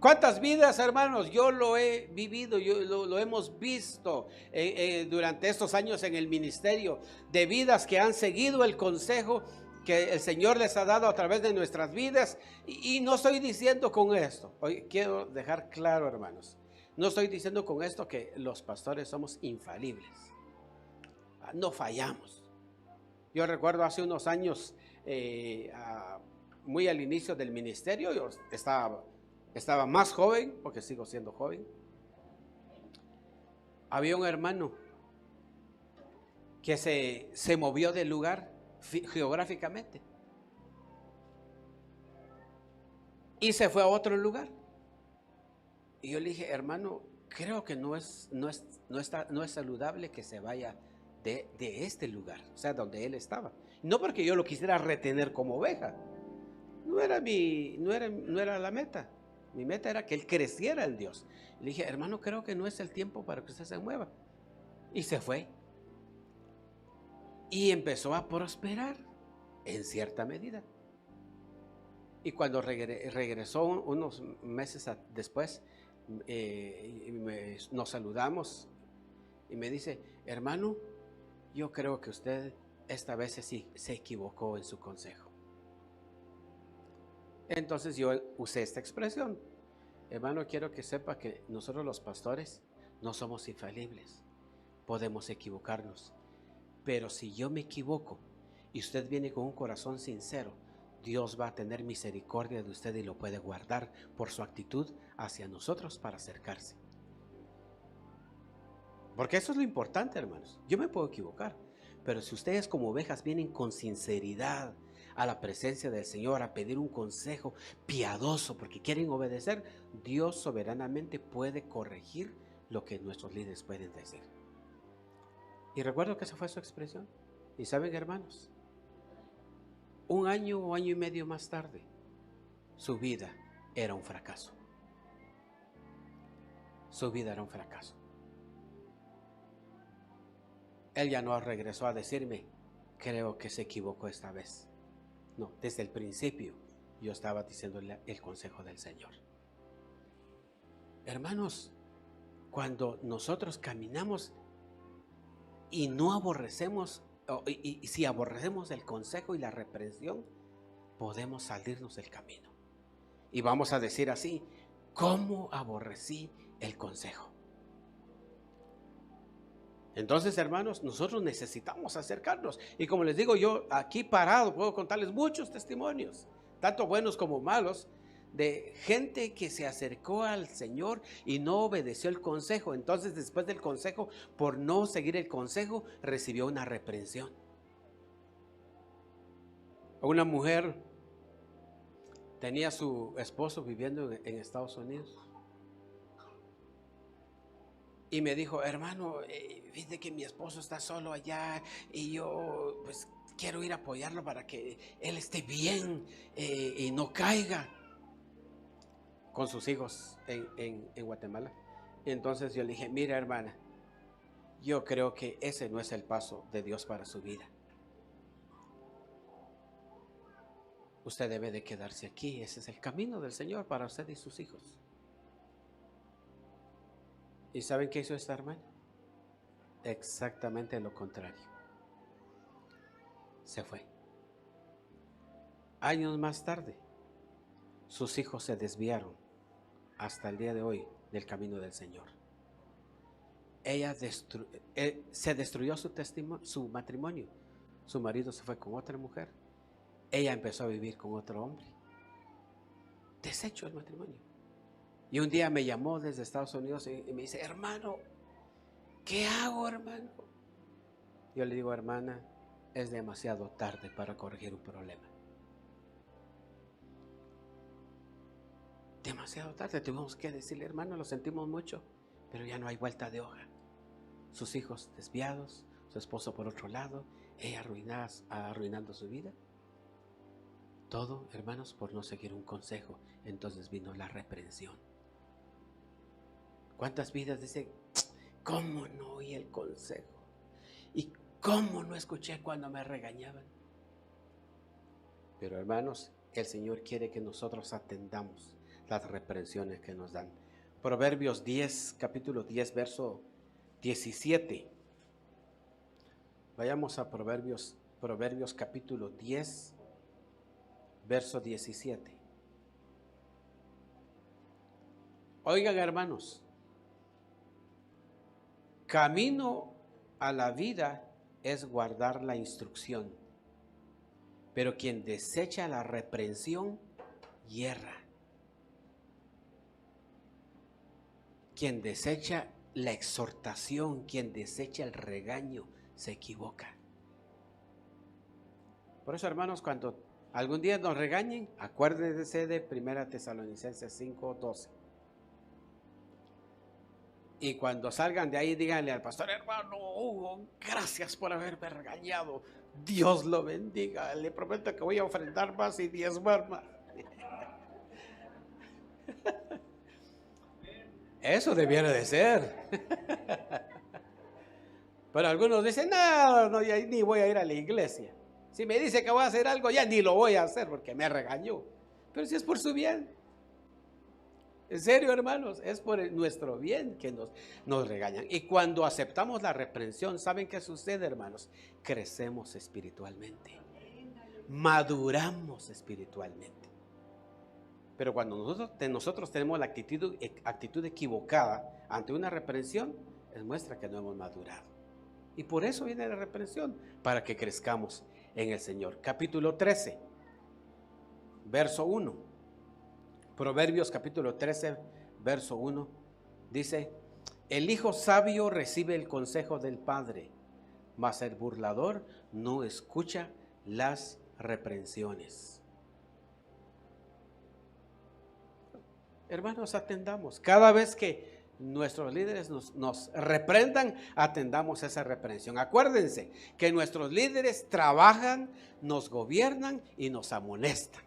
¿Cuántas vidas, hermanos? Yo lo he vivido, lo hemos visto durante estos años en el ministerio, de vidas que han seguido el consejo que el Señor les ha dado a través de nuestras vidas. Y no estoy diciendo con esto, hoy quiero dejar claro, hermanos, no estoy diciendo con esto que los pastores somos infalibles, no fallamos. Yo recuerdo hace unos años, muy al inicio del ministerio, yo estaba más joven, porque sigo siendo joven. Había un hermano que se movió del lugar geográficamente y se fue a otro lugar. Y yo le dije, hermano, creo que no es saludable que se vaya de este lugar, o sea, donde él estaba. No porque yo lo quisiera retener como oveja, no era la meta. Mi meta era que él creciera en Dios. Le dije, hermano, creo que no es el tiempo para que usted se mueva. Y se fue. Y empezó a prosperar en cierta medida. Y cuando regresó unos meses después, nos saludamos y me dice, hermano, yo creo que usted esta vez sí se equivocó en su consejo. Entonces yo usé esta expresión. Hermano, quiero que sepa que nosotros los pastores no somos infalibles. Podemos equivocarnos. Pero si yo me equivoco y usted viene con un corazón sincero, Dios va a tener misericordia de usted y lo puede guardar por su actitud hacia nosotros para acercarse. Porque eso es lo importante, hermanos. Yo me puedo equivocar, pero si ustedes como ovejas vienen con sinceridad a la presencia del Señor a pedir un consejo piadoso porque quieren obedecer, Dios soberanamente puede corregir lo que nuestros líderes pueden decir. Y recuerdo que esa fue su expresión. Y saben, hermanos, un año o año y medio más tarde, su vida era un fracaso. Su vida era un fracaso. Él ya no regresó a decirme, creo que se equivocó esta vez. No, desde el principio yo estaba diciéndole el consejo del Señor. Hermanos, cuando nosotros caminamos y no aborrecemos, y si aborrecemos el consejo y la reprensión, podemos salirnos del camino. Y vamos a decir así, ¿cómo aborrecí el consejo? Entonces, hermanos, nosotros necesitamos acercarnos. Y como les digo, yo aquí parado puedo contarles muchos testimonios, tanto buenos como malos, de gente que se acercó al Señor y no obedeció el consejo. Entonces, después del consejo, por no seguir el consejo, recibió una reprensión. Una mujer tenía a su esposo viviendo en Estados Unidos. Y me dijo, hermano, viste que mi esposo está solo allá y yo pues quiero ir a apoyarlo para que él esté bien y no caiga, con sus hijos en Guatemala. Y entonces yo le dije, mira, hermana, yo creo que ese no es el paso de Dios para su vida. Usted debe de quedarse aquí, ese es el camino del Señor para usted y sus hijos. ¿Y saben qué hizo esta hermana? Exactamente lo contrario. Se fue. Años más tarde, sus hijos se desviaron hasta el día de hoy del camino del Señor. Ella se destruyó su matrimonio. Su marido se fue con otra mujer. Ella empezó a vivir con otro hombre. Deshecho el matrimonio. Y un día me llamó desde Estados Unidos y me dice, hermano, ¿qué hago, hermano? Yo le digo, hermana, es demasiado tarde para corregir un problema. Demasiado tarde, tuvimos que decirle, hermano, lo sentimos mucho, pero ya no hay vuelta de hoja. Sus hijos desviados, su esposo por otro lado, ella arruinando su vida. Todo, hermanos, por no seguir un consejo. Entonces vino la reprensión. ¿Cuántas vidas dicen, cómo no oí el consejo? ¿Y cómo no escuché cuando me regañaban? Pero hermanos, el Señor quiere que nosotros atendamos las reprensiones que nos dan. Proverbios 10, capítulo 10, verso 17. Vayamos a Proverbios capítulo 10, verso 17. Oigan, hermanos, camino a la vida es guardar la instrucción, pero quien desecha la reprensión yerra. Quien desecha la exhortación, quien desecha el regaño, se equivoca. Por eso, hermanos, cuando algún día nos regañen, acuérdense de 1 Tesalonicenses 5:12. Y cuando salgan de ahí, díganle al pastor: hermano Hugo, gracias por haberme regañado. Dios lo bendiga. Le prometo que voy a ofrendar más y diezmar más. Eso debiera de ser. Pero algunos dicen: no, ya ni voy a ir a la iglesia. Si me dice que voy a hacer algo, ya ni lo voy a hacer porque me regañó. Pero si es por su bien. En serio, hermanos, es por nuestro bien que nos regañan. Y cuando aceptamos la reprensión, ¿saben qué sucede, hermanos? Crecemos espiritualmente. Maduramos espiritualmente. Pero cuando nosotros tenemos la actitud equivocada ante una reprensión, muestra que no hemos madurado. Y por eso viene la reprensión, para que crezcamos en el Señor. Capítulo 13, verso 1. Proverbios capítulo 13, verso 1, dice: el hijo sabio recibe el consejo del padre, mas el burlador no escucha las reprensiones. Hermanos, atendamos. Cada vez que nuestros líderes nos reprendan, atendamos esa reprensión. Acuérdense que nuestros líderes trabajan, nos gobiernan y nos amonestan.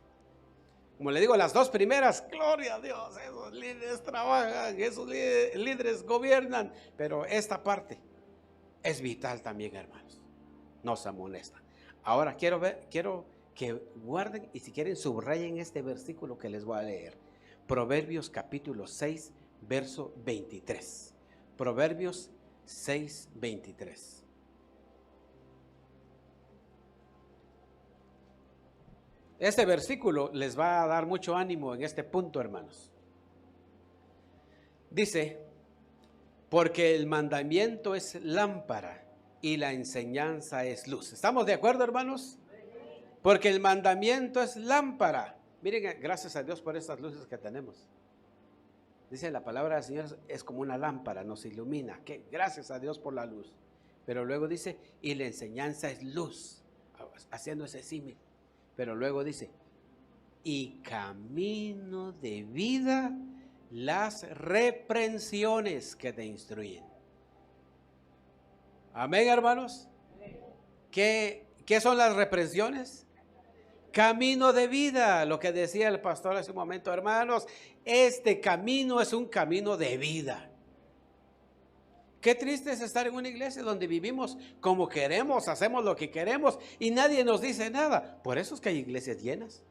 Como le digo, las dos primeras, gloria a Dios, esos líderes trabajan, esos líderes gobiernan, pero esta parte es vital también, hermanos. Nos amonestan. Ahora quiero que guarden y si quieren subrayen este versículo que les voy a leer. Proverbios capítulo 6, verso 23. Proverbios 6, 23. Este versículo les va a dar mucho ánimo en este punto, hermanos. Dice: porque el mandamiento es lámpara y la enseñanza es luz. ¿Estamos de acuerdo, hermanos? Porque el mandamiento es lámpara. Miren, gracias a Dios por estas luces que tenemos. Dice la palabra del Señor, es como una lámpara, nos ilumina. ¿Qué? Gracias a Dios por la luz. Pero luego dice: y la enseñanza es luz, haciendo ese símil. Pero luego dice: y camino de vida las reprensiones que te instruyen. Amén, hermanos. ¿Qué son las reprensiones? Camino de vida, lo que decía el pastor hace un momento, hermanos. Este camino es un camino de vida. Qué triste es estar en una iglesia donde vivimos como queremos, hacemos lo que queremos y nadie nos dice nada. Por eso es que hay iglesias llenas.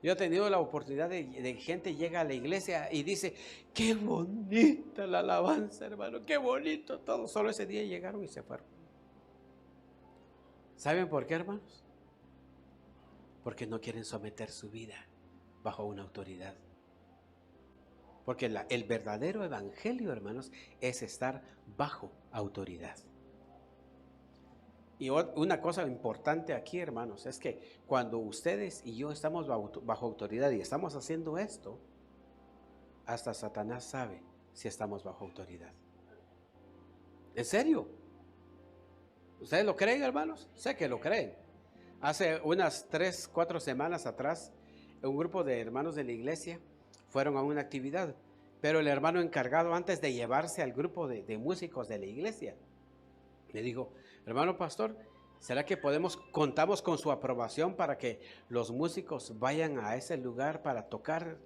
Yo he tenido la oportunidad de gente llega a la iglesia y dice: qué bonita la alabanza, hermano, qué bonito todo. Solo ese día llegaron y se fueron. ¿Saben por qué, hermanos? Porque no quieren someter su vida bajo una autoridad. Porque el verdadero evangelio, hermanos, es estar bajo autoridad. Y una cosa importante aquí, hermanos, es que cuando ustedes y yo estamos bajo autoridad y estamos haciendo esto, hasta Satanás sabe si estamos bajo autoridad. ¿En serio? ¿Ustedes lo creen, hermanos? Sé que lo creen. Hace unas 3, 4 semanas atrás, un grupo de hermanos de la iglesia fueron a una actividad, pero el hermano encargado, antes de llevarse al grupo de músicos de la iglesia, le dijo: hermano pastor, ¿será que contamos con su aprobación para que los músicos vayan a ese lugar para tocar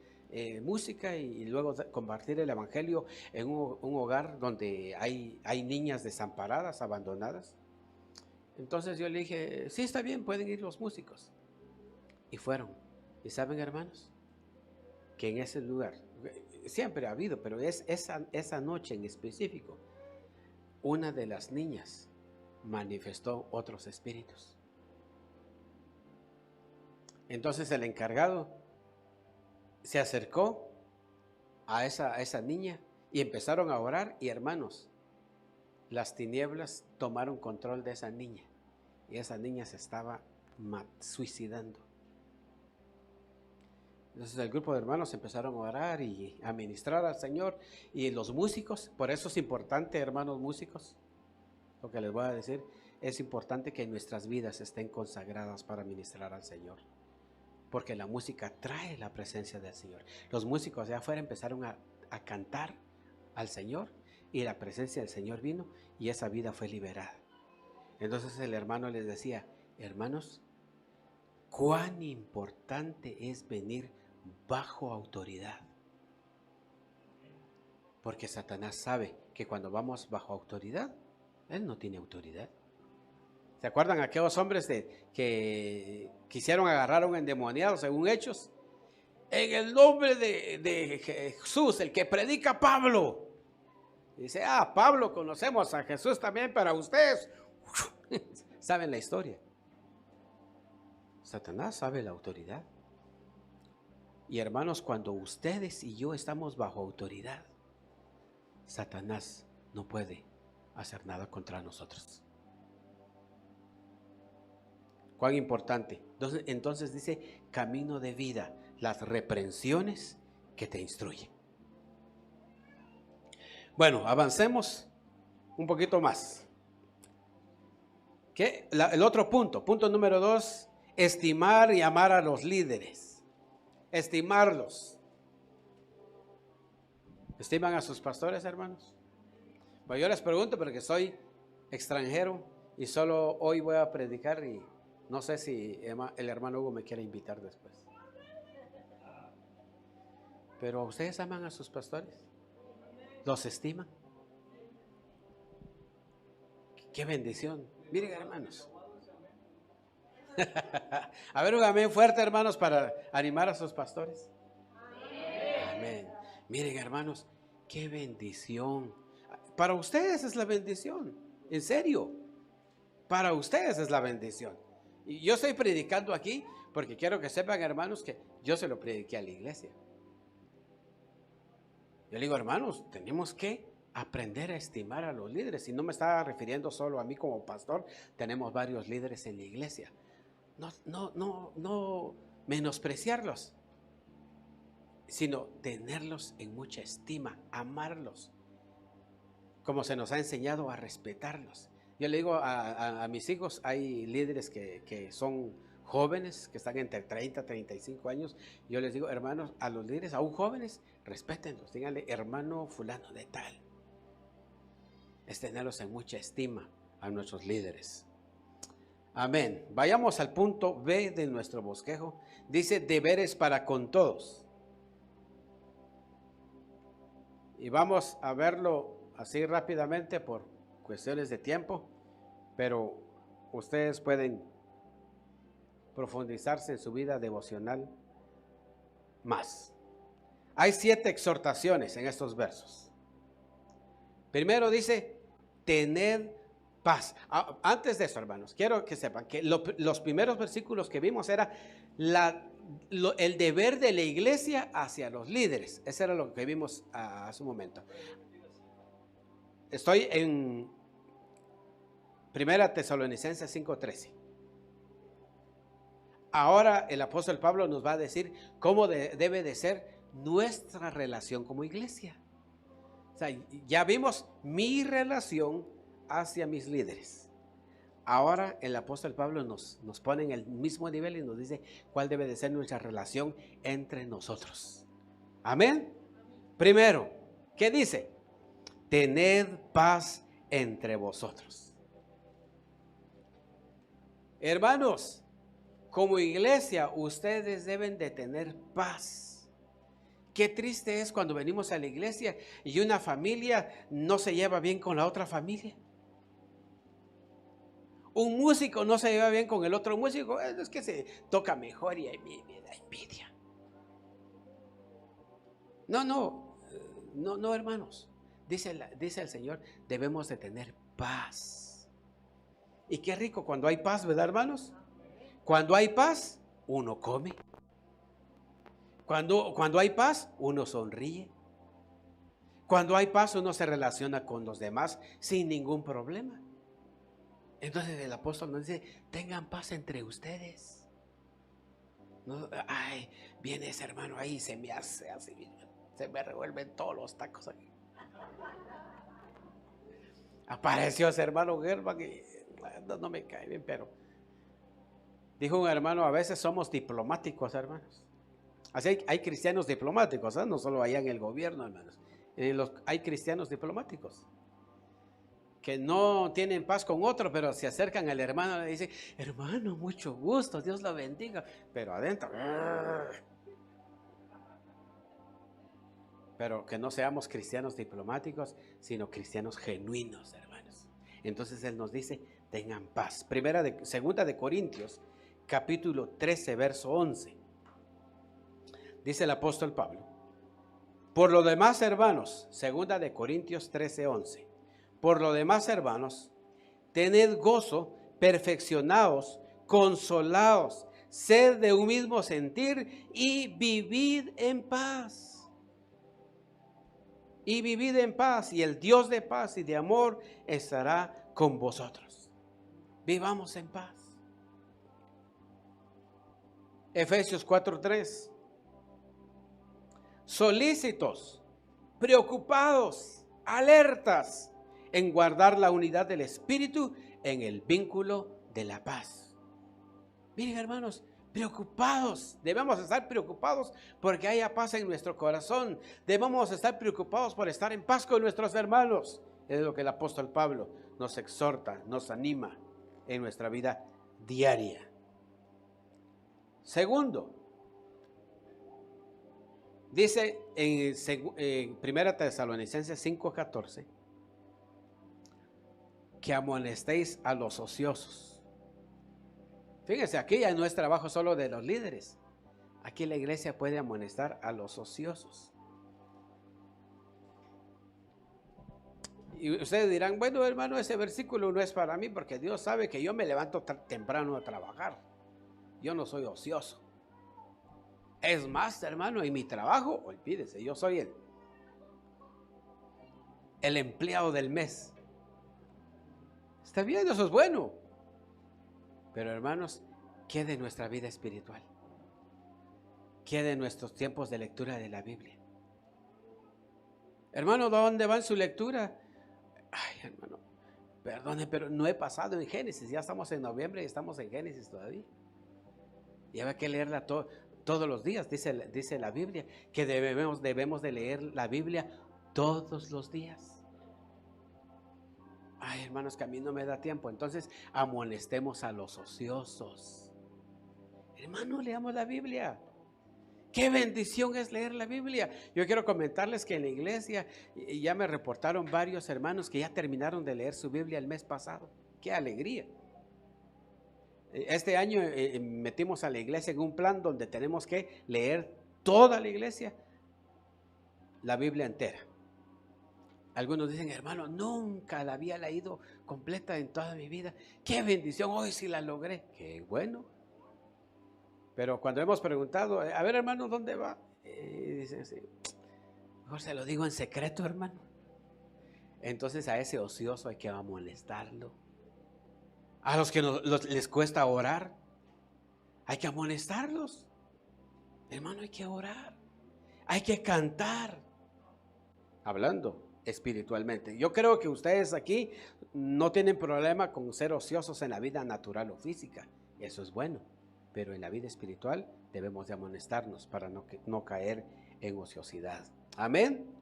música y luego compartir el evangelio en un hogar donde hay niñas desamparadas, abandonadas? Entonces yo le dije: sí, está bien, pueden ir los músicos. Y fueron. Y saben, hermanos, que en ese lugar, siempre ha habido, pero esa noche en específico, una de las niñas manifestó otros espíritus. Entonces el encargado se acercó a esa niña y empezaron a orar, y hermanos, las tinieblas tomaron control de esa niña y esa niña se estaba suicidando. Entonces el grupo de hermanos empezaron a orar y a ministrar al Señor, y los músicos, por eso es importante, hermanos músicos, lo que les voy a decir, es importante que nuestras vidas estén consagradas para ministrar al Señor, porque la música trae la presencia del Señor. Los músicos de afuera empezaron a cantar al Señor, y la presencia del Señor vino y esa vida fue liberada. Entonces el hermano les decía: hermanos, cuán importante es venir bajo autoridad, porque Satanás sabe que cuando vamos bajo autoridad, él no tiene autoridad. ¿Se acuerdan aquellos hombres que quisieron agarrar a un endemoniado según Hechos? En el nombre de Jesús, el que predica Pablo. Dice: Pablo, conocemos a Jesús también, para ustedes. ¿Saben la historia? Satanás sabe la autoridad. Y hermanos, cuando ustedes y yo estamos bajo autoridad, Satanás no puede hacer nada contra nosotros. Cuán importante. Entonces dice: camino de vida, las reprensiones que te instruyen. Bueno, avancemos un poquito más. El otro punto número 2, estimar y amar a los líderes. Estimarlos. ¿Estiman a sus pastores, hermanos? Bueno, yo les pregunto porque soy extranjero y solo hoy voy a predicar, y no sé si el hermano Hugo me quiere invitar después. Pero ¿ustedes aman a sus pastores? ¿Los estiman? ¡Qué bendición! Miren, hermanos. A ver, un amén fuerte, hermanos, para animar a sus pastores. Amén. Miren, hermanos, qué bendición. Para ustedes es la bendición. En serio. Para ustedes es la bendición. Y yo estoy predicando aquí porque quiero que sepan, hermanos, que yo se lo prediqué a la iglesia. Yo le digo: hermanos, tenemos que aprender a estimar a los líderes. Y no me estaba refiriendo solo a mí como pastor. Tenemos varios líderes en la iglesia. No menospreciarlos, sino tenerlos en mucha estima, amarlos, como se nos ha enseñado a respetarlos. Yo le digo a mis hijos, hay líderes que son jóvenes, que están entre 30 y 35 años. Yo les digo: hermanos, a los líderes, aún jóvenes, respétenlos, díganle hermano fulano de tal. Es tenerlos en mucha estima a nuestros líderes. Amén. Vayamos al punto B de nuestro bosquejo. Dice: deberes para con todos. Y vamos a verlo así rápidamente por cuestiones de tiempo, pero ustedes pueden profundizarse en su vida devocional más. Hay 7 exhortaciones en estos versos. Primero dice: tened paz. Antes de eso, hermanos, quiero que sepan que los primeros versículos que vimos era el deber de la iglesia hacia los líderes. Eso era lo que vimos hace un momento. Estoy en 1 Tesalonicenses 5:13. Ahora el apóstol Pablo nos va a decir cómo debe de ser nuestra relación como iglesia. O sea, ya vimos mi relación hacia mis líderes. Ahora el apóstol Pablo nos pone en el mismo nivel y nos dice cuál debe de ser nuestra relación entre nosotros. Amén. Primero, ¿qué dice? Tened paz entre vosotros. Hermanos, como iglesia, ustedes deben de tener paz. Qué triste es cuando venimos a la iglesia y una familia no se lleva bien con la otra familia. Un músico no se lleva bien con el otro músico, es que se toca mejor y me da envidia. No, hermanos. Dice el Señor, debemos de tener paz. Y qué rico cuando hay paz, ¿verdad, hermanos? Cuando hay paz, uno come. Cuando hay paz, uno sonríe. Cuando hay paz, uno se relaciona con los demás sin ningún problema. Entonces el apóstol nos dice, tengan paz entre ustedes. No, ay, viene ese hermano ahí y se me hace así, se me revuelven todos los tacos aquí. Apareció ese hermano Germán y no me cae bien, pero dijo un hermano, a veces somos diplomáticos, hermanos. Así hay cristianos diplomáticos, ¿eh? No solo allá en el gobierno, hermanos. Hay cristianos diplomáticos que no tienen paz con otro, pero se acercan al hermano y le dicen, hermano, mucho gusto, Dios lo bendiga, pero adentro. Pero que no seamos cristianos diplomáticos, sino cristianos genuinos, hermanos. Entonces Él nos dice, tengan paz. Segunda de Corintios, capítulo 13, verso 11. Dice el apóstol Pablo, por lo demás, hermanos, segunda de Corintios 13, 11. Por lo demás, hermanos, tened gozo, perfeccionaos, consolaos, sed de un mismo sentir y vivid en paz. Y vivid en paz, y el Dios de paz y de amor estará con vosotros. Vivamos en paz. Efesios 4:3. Solícitos, preocupados, alertas en guardar la unidad del Espíritu en el vínculo de la paz. Miren, hermanos, preocupados, debemos estar preocupados porque haya paz en nuestro corazón. Debemos estar preocupados por estar en paz con nuestros hermanos. Es lo que el apóstol Pablo nos exhorta, nos anima en nuestra vida diaria. Segundo, dice en 1 Tesalonicenses 5:14 que amonestéis a los ociosos. Fíjense, aquí ya no es trabajo solo de los líderes. Aquí la iglesia puede amonestar a los ociosos. Y ustedes dirán, bueno, hermano, ese versículo no es para mí porque Dios sabe que yo me levanto temprano a trabajar. Yo no soy ocioso. Es más, hermano, en mi trabajo, olvídese, yo soy el empleado del mes. Está bien, eso es bueno. Pero hermanos, ¿qué de nuestra vida espiritual? ¿Qué de nuestros tiempos de lectura de la Biblia? Hermano, ¿dónde va en su lectura? Ay, hermano, perdone, pero no he pasado en Génesis. Ya estamos en noviembre y estamos en Génesis todavía. Y hay que leerla todos los días. Dice la Biblia que debemos de leer la Biblia todos los días. Ay, hermanos, que a mí no me da tiempo. Entonces, amonestemos a los ociosos. Hermano, leamos la Biblia. Qué bendición es leer la Biblia. Yo quiero comentarles que en la iglesia ya me reportaron varios hermanos que ya terminaron de leer su Biblia el mes pasado. Qué alegría. Este año metimos a la iglesia en un plan donde tenemos que leer toda la iglesia, la Biblia entera. Algunos dicen, hermano, nunca la había leído completa en toda mi vida. Qué bendición, hoy sí la logré. Qué bueno. Pero cuando hemos preguntado, a ver, hermano, ¿dónde va? Dicen, sí, mejor se lo digo en secreto, hermano. Entonces a ese ocioso hay que amonestarlo. A los que les cuesta orar, hay que amonestarlos. Hermano, hay que orar. Hay que cantar. Hablando espiritualmente. Yo creo que ustedes aquí no tienen problema con ser ociosos en la vida natural o física. Eso es bueno. Pero en la vida espiritual debemos de amonestarnos para no caer en ociosidad. Amén.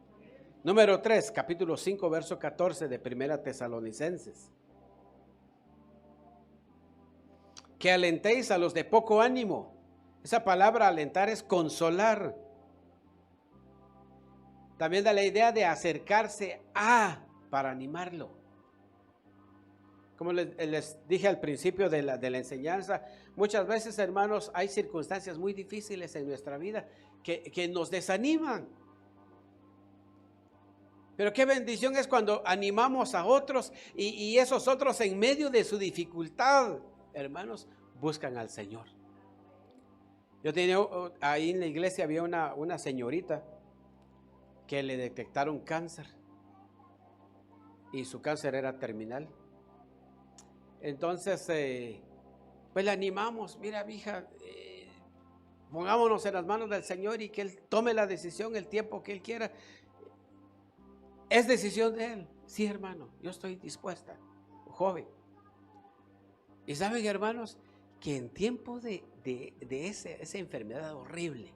Número 3, capítulo 5, verso 14 de 1 Tesalonicenses. Que alentéis a los de poco ánimo. Esa palabra alentar es consolar. También da la idea de acercarse a para animarlo. Como les dije al principio de la enseñanza, muchas veces, hermanos, hay circunstancias muy difíciles en nuestra vida que nos desaniman. Pero qué bendición es cuando animamos a otros y esos otros en medio de su dificultad, hermanos, buscan al Señor. Yo tenía ahí en la iglesia, había una señorita que le detectaron cáncer y su cáncer era terminal. Entonces, pues le animamos, mira, mija, pongámonos en las manos del Señor y que Él tome la decisión el tiempo que Él quiera. Es decisión de Él. Sí, hermano, yo estoy dispuesta, joven. Y saben, hermanos, que en tiempo de esa enfermedad horrible,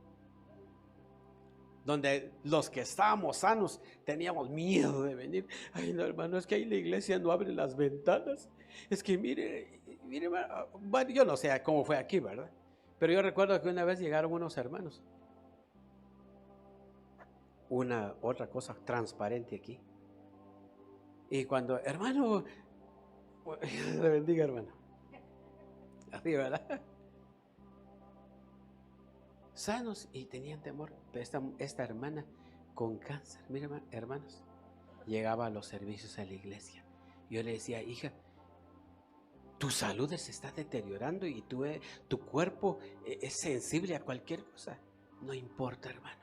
donde los que estábamos sanos teníamos miedo de venir. Ay, no, hermano, es que ahí la iglesia no abre las ventanas. Es que mire, bueno, yo no sé cómo fue aquí, ¿verdad? Pero yo recuerdo que una vez llegaron unos hermanos. Una otra cosa transparente aquí. Y cuando, hermano, le bendiga, hermano. Así, ¿verdad? Sanos y tenían temor. Pero esta hermana con cáncer, miren, hermanos, llegaba a los servicios a la iglesia. Yo le decía, hija, tu salud se está deteriorando y tu cuerpo es sensible a cualquier cosa. No importa, hermano.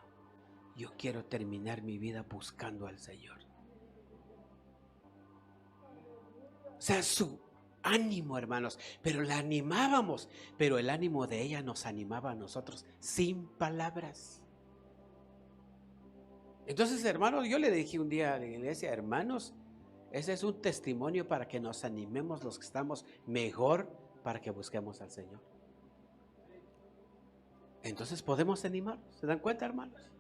Yo quiero terminar mi vida buscando al Señor. O sea, su ánimo, hermanos, pero la animábamos, pero el ánimo de ella nos animaba a nosotros sin palabras. Entonces, hermanos, yo le dije un día a la iglesia, hermanos, ese es un testimonio para que nos animemos los que estamos mejor para que busquemos al Señor. Entonces podemos animarnos, ¿se dan cuenta, hermanos?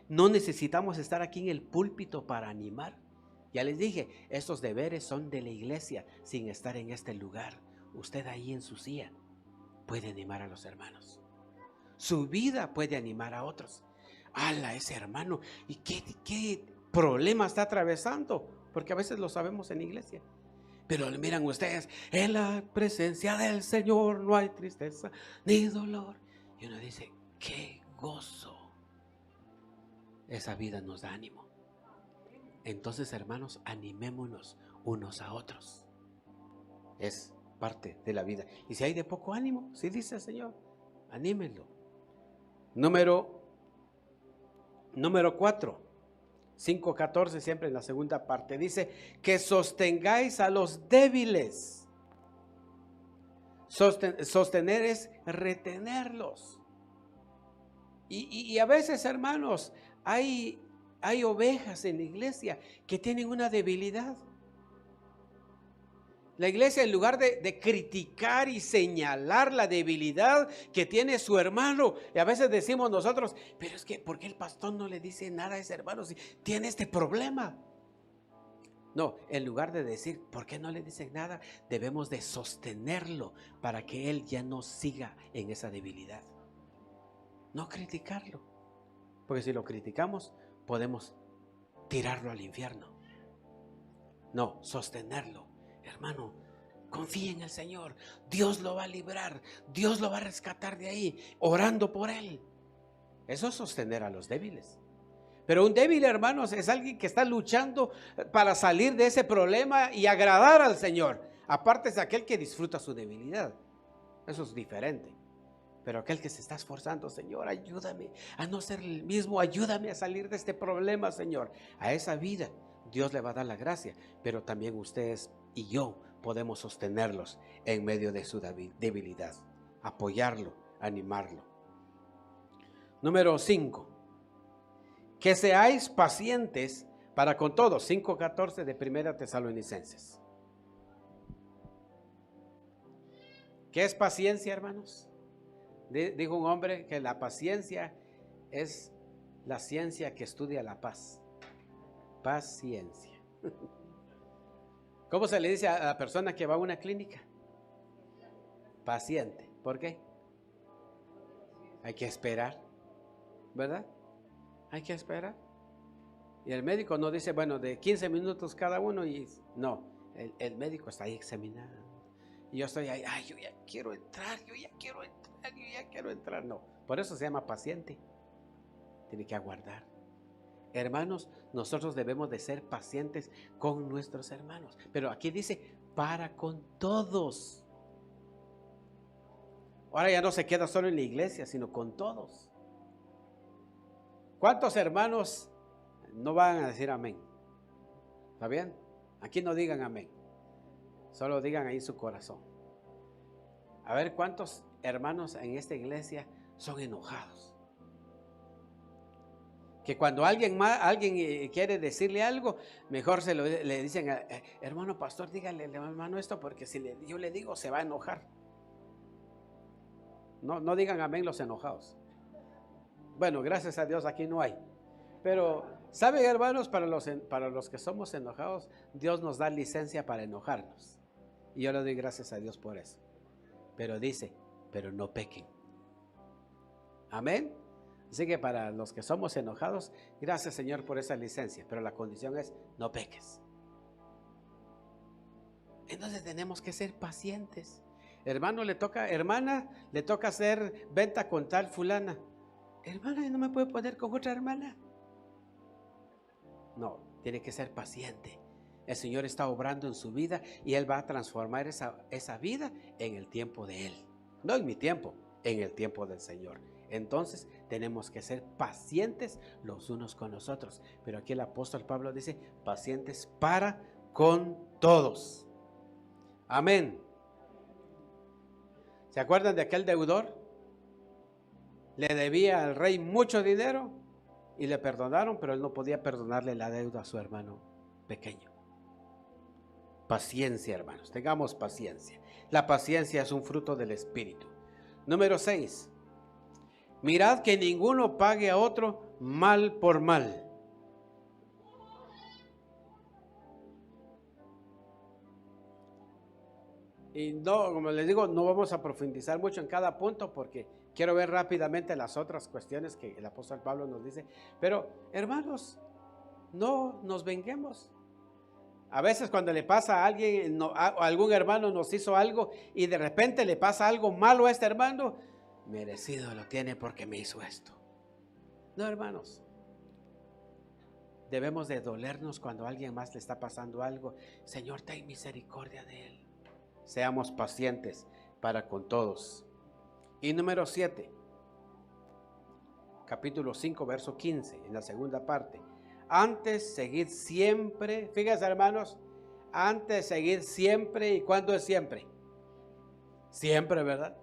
No necesitamos estar aquí en el púlpito para animar. Ya les dije, estos deberes son de la iglesia sin estar en este lugar. Usted ahí en su silla puede animar a los hermanos. Su vida puede animar a otros. ¡Hala, ese hermano! ¿Y qué problema está atravesando? Porque a veces lo sabemos en iglesia. Pero miran ustedes, en la presencia del Señor no hay tristeza ni dolor. Y uno dice, ¡qué gozo! Esa vida nos da ánimo. Entonces, hermanos, animémonos unos a otros. Es parte de la vida. Y si hay de poco ánimo, si dice el Señor, anímenlo. Número 4, 5:14, siempre en la segunda parte, dice que sostengáis a los débiles. Sostener es retenerlos. Y a veces, hermanos, hay ovejas en la iglesia que tienen una debilidad. La iglesia, en lugar de criticar y señalar la debilidad que tiene su hermano, y a veces decimos nosotros, pero es que ¿por qué el pastor no le dice nada a ese hermano si tiene este problema? No, en lugar de decir, ¿por qué no le dicen nada? Debemos de sostenerlo para que él ya no siga en esa debilidad. No criticarlo, porque si lo criticamos, podemos tirarlo al infierno. No, sostenerlo. Hermano, confíe en el Señor. Dios lo va a librar. Dios lo va a rescatar de ahí, orando por él. Eso es sostener a los débiles. Pero un débil, hermanos, es alguien que está luchando para salir de ese problema y agradar al Señor. Aparte es aquel que disfruta su debilidad. Eso es diferente. Pero aquel que se está esforzando, Señor, ayúdame a no ser el mismo, ayúdame a salir de este problema, Señor. A esa vida Dios le va a dar la gracia, pero también ustedes y yo podemos sostenerlos en medio de su debilidad, apoyarlo, animarlo. Número 5, que seáis pacientes para con todos. 5:14 de Primera Tesalonicenses. ¿Qué es paciencia, hermanos? Dijo un hombre que la paciencia es la ciencia que estudia la paz. Paciencia. ¿Cómo se le dice a la persona que va a una clínica? Paciente. ¿Por qué? Hay que esperar, ¿verdad? Hay que esperar. Y el médico no dice, bueno, de 15 minutos cada uno, y no. el médico está ahí examinando. Y yo estoy ahí, ay, yo ya quiero entrar. No, por eso se llama paciente. Tiene que aguardar. Hermanos, nosotros debemos de ser pacientes con nuestros hermanos. Pero aquí dice, para con todos. Ahora ya no se queda solo en la iglesia, sino con todos. ¿Cuántos hermanos no van a decir amén? ¿Está bien? Aquí no digan amén. Solo digan ahí su corazón. A ver, ¿cuántos hermanos en esta iglesia son enojados? Que cuando alguien quiere decirle algo, mejor le dicen, hermano pastor, dígale al hermano esto, porque si yo le digo, se va a enojar. No digan amén los enojados. Bueno, gracias a Dios aquí no hay. Pero, ¿saben, hermanos? Para los que somos enojados, Dios nos da licencia para enojarnos. Y yo le doy gracias a Dios por eso. Pero dice, pero no pequen. Amén. Así que para los que somos enojados, gracias Señor por esa licencia. Pero la condición es, no peques. Entonces tenemos que ser pacientes. Hermana, le toca hacer venta con tal fulana. Hermana, ¿no me puede poner con otra hermana? No, tiene que ser paciente. El Señor está obrando en su vida y Él va a transformar esa vida en el tiempo de Él. No en mi tiempo, en el tiempo del Señor. Entonces tenemos que ser pacientes los unos con los otros. Pero aquí el apóstol Pablo dice, pacientes para con todos. Amén. ¿Se acuerdan de aquel deudor? Le debía al rey mucho dinero y le perdonaron, pero él no podía perdonarle la deuda a su hermano pequeño. Paciencia, hermanos, tengamos paciencia. La paciencia es un fruto del Espíritu. Número 6. Mirad que ninguno pague a otro mal por mal. Y no, como les digo, no vamos a profundizar mucho en cada punto porque quiero ver rápidamente las otras cuestiones que el apóstol Pablo nos dice. Pero, hermanos, no nos venguemos. A veces cuando le pasa a alguien, algún hermano nos hizo algo y de repente le pasa algo malo a este hermano, merecido lo tiene porque me hizo esto. No, hermanos. Debemos de dolernos cuando a alguien más le está pasando algo. Señor, ten misericordia de él. Seamos pacientes para con todos. Y número 7, capítulo 5, verso 15, en la segunda parte. Antes seguid siempre, fíjense hermanos, antes seguid siempre. ¿Y cuándo es siempre? Siempre, ¿verdad?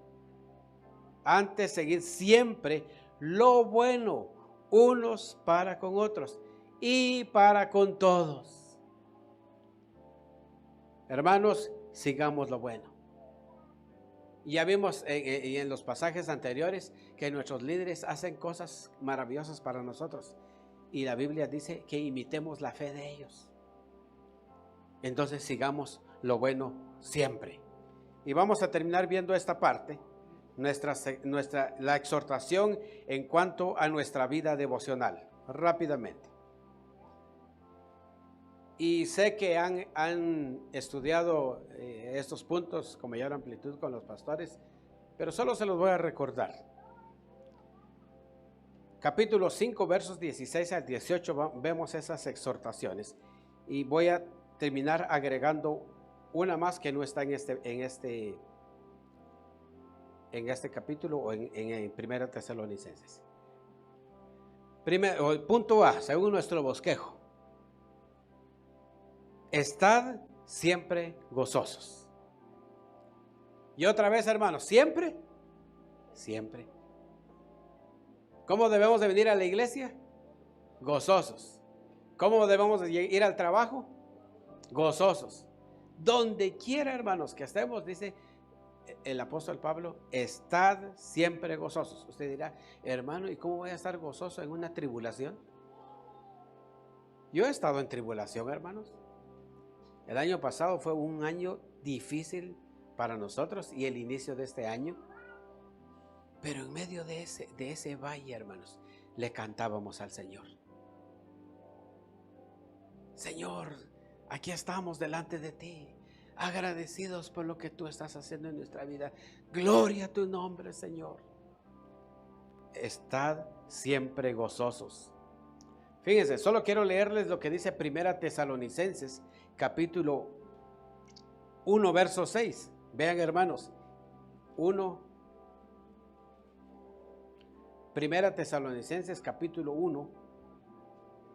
Antes seguid siempre lo bueno, unos para con otros y para con todos. Hermanos, sigamos lo bueno. Ya vimos en los pasajes anteriores que nuestros líderes hacen cosas maravillosas para nosotros. Y la Biblia dice que imitemos la fe de ellos. Entonces sigamos lo bueno siempre. Y vamos a terminar viendo esta parte, la exhortación en cuanto a nuestra vida devocional, rápidamente. Y sé que han estudiado estos puntos con mayor amplitud con los pastores, pero solo se los voy a recordar. Capítulo 5, versos 16 al 18, vemos esas exhortaciones. Y voy a terminar agregando una más que no está en este capítulo o en Primera Tesalonicenses. Punto A, según nuestro bosquejo. Estad siempre gozosos. Y otra vez, hermanos, siempre. ¿Cómo debemos de venir a la iglesia? Gozosos. ¿Cómo debemos de ir al trabajo? Gozosos. Donde quiera, hermanos, que estemos, dice el apóstol Pablo, estad siempre gozosos. Usted dirá, hermano, ¿y cómo voy a estar gozoso en una tribulación? Yo he estado en tribulación, hermanos. El año pasado fue un año difícil para nosotros y el inicio de este año. Pero en medio de ese valle, hermanos, le cantábamos al Señor. Señor, aquí estamos delante de ti, agradecidos por lo que tú estás haciendo en nuestra vida. Gloria a tu nombre, Señor. Estad siempre gozosos. Fíjense, solo quiero leerles lo que dice Primera Tesalonicenses, capítulo 1, verso 6. Vean, hermanos, Primera Tesalonicenses, capítulo 1,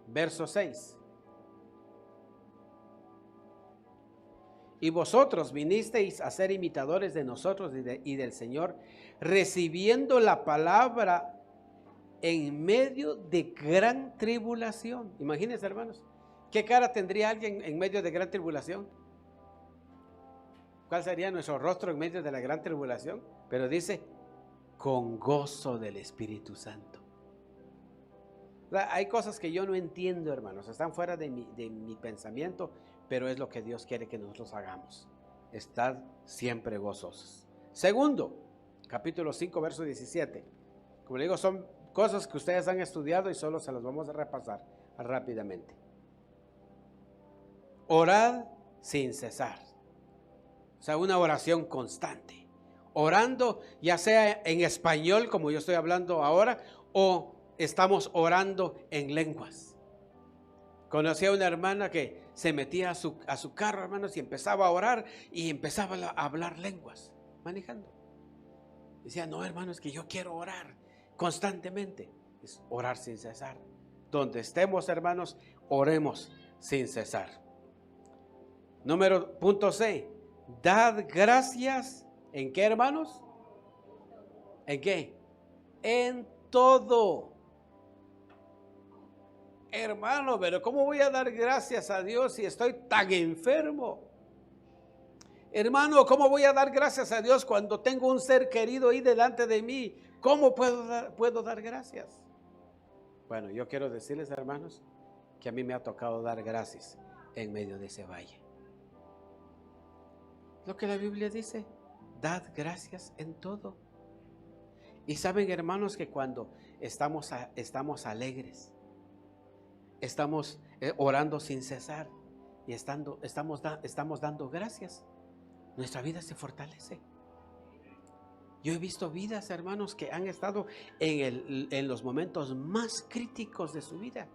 verso 6. Y vosotros vinisteis a ser imitadores de nosotros y del Señor, recibiendo la palabra en medio de gran tribulación. Imagínense, hermanos, ¿qué cara tendría alguien en medio de gran tribulación? ¿Cuál sería nuestro rostro en medio de la gran tribulación? Pero dice, con gozo del Espíritu Santo. Hay cosas que yo no entiendo, hermanos, están fuera de mi pensamiento, pero es lo que Dios quiere que nosotros hagamos. Estad siempre gozosos. Segundo, capítulo 5, verso 17. Como le digo, son cosas que ustedes han estudiado y solo se las vamos a repasar rápidamente. Orad sin cesar. O sea, una oración constante. Orando, ya sea en español, como yo estoy hablando ahora, o estamos orando en lenguas. Conocí a una hermana que se metía a su carro, hermanos, y empezaba a orar y empezaba a hablar lenguas, manejando. Decía, no, hermano, es que yo quiero orar constantemente. Es orar sin cesar. Donde estemos, hermanos, oremos sin cesar. Punto C. Dad gracias. ¿En qué, hermanos? ¿En qué? En todo. Hermano, pero ¿cómo voy a dar gracias a Dios si estoy tan enfermo? Hermano, ¿cómo voy a dar gracias a Dios cuando tengo un ser querido ahí delante de mí? ¿Cómo puedo dar gracias? Bueno, yo quiero decirles, hermanos, que a mí me ha tocado dar gracias en medio de ese valle. Lo que la Biblia dice, dad gracias en todo. Y saben, hermanos, que cuando estamos alegres, estamos orando sin cesar y estamos dando gracias, nuestra vida se fortalece. Yo he visto vidas, hermanos, que han estado en los momentos más críticos de su vida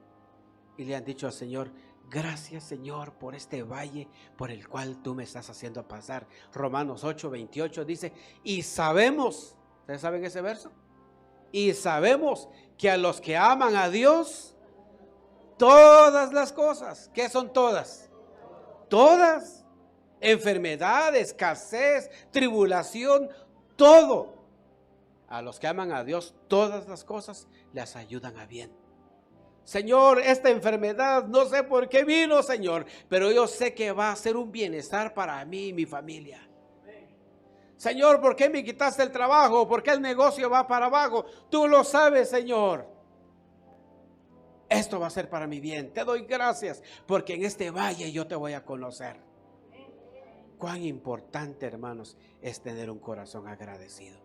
y le han dicho al Señor, gracias, Señor, por este valle por el cual tú me estás haciendo pasar. Romanos 8:28 dice, y sabemos, ¿ustedes saben ese verso? Y sabemos que a los que aman a Dios, todas las cosas, ¿qué son todas? Todas, enfermedad, escasez, tribulación, todo. A los que aman a Dios, todas las cosas les ayudan a bien. Señor, esta enfermedad no sé por qué vino, Señor, pero yo sé que va a ser un bienestar para mí y mi familia. Señor, ¿por qué me quitaste el trabajo? ¿Por qué el negocio va para abajo? Tú lo sabes, Señor. Esto va a ser para mi bien. Te doy gracias porque en este valle yo te voy a conocer. Cuán importante, hermanos, es tener un corazón agradecido.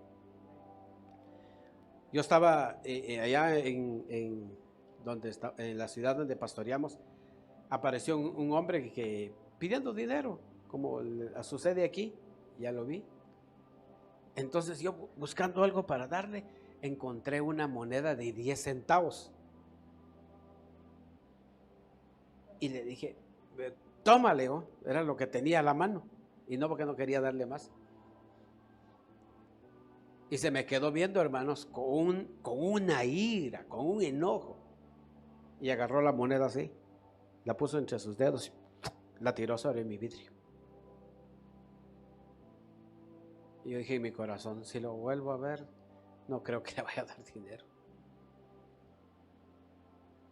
Yo estaba allá en la ciudad donde pastoreamos. Apareció un hombre que pidiendo dinero, como sucede aquí. Ya lo vi. Entonces yo, buscando algo para darle, encontré una moneda de 10 centavos. Y le dije, tómale, era lo que tenía a la mano. Y no, porque no quería darle más. Y se me quedó viendo, hermanos, con una ira, con un enojo. Y agarró la moneda así, la puso entre sus dedos y la tiró sobre mi vidrio. Y yo dije en mi corazón, si lo vuelvo a ver, no creo que le vaya a dar dinero.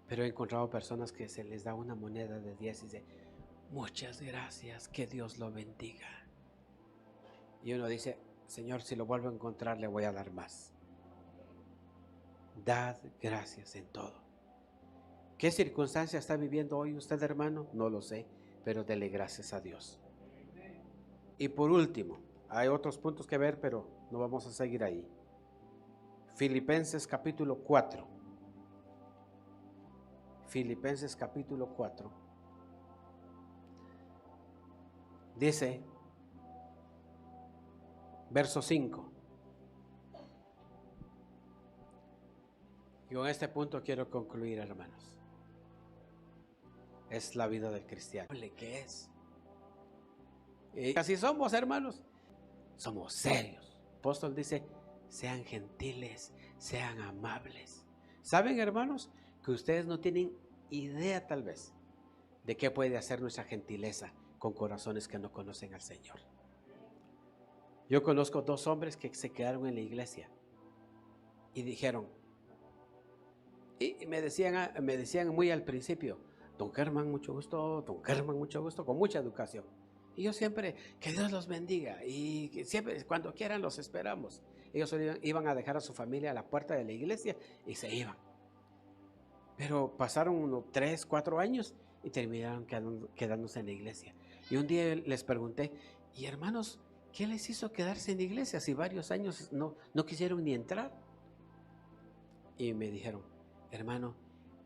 Pero he encontrado personas que se les da una moneda de 10 y dice, muchas gracias, que Dios lo bendiga. Y uno dice, Señor, si lo vuelvo a encontrar, le voy a dar más. Dad gracias en todo. ¿Qué circunstancia está viviendo hoy usted, hermano? No lo sé, pero dele gracias a Dios. Y por último, hay otros puntos que ver, pero no vamos a seguir ahí. Filipenses capítulo 4. Filipenses capítulo 4. Dice, verso 5. Y con este punto quiero concluir, hermanos. Es la vida del cristiano. ¿Qué es? Y así somos, hermanos. Somos serios. El apóstol dice, sean gentiles, sean amables. ¿Saben, hermanos? Que ustedes no tienen idea tal vez de qué puede hacer nuestra gentileza con corazones que no conocen al Señor. Yo conozco 2 hombres que se quedaron en la iglesia y dijeron, y me decían muy al principio, don Germán, mucho gusto, don Germán, mucho gusto, con mucha educación. Y yo siempre, que Dios los bendiga, y que siempre, cuando quieran, los esperamos. Ellos iban a dejar a su familia a la puerta de la iglesia y se iban. Pero pasaron unos 3, 4 años y terminaron quedándose en la iglesia. Y un día les pregunté, y hermanos, ¿qué les hizo quedarse en la iglesia si varios años no quisieron ni entrar? Y me dijeron, hermano,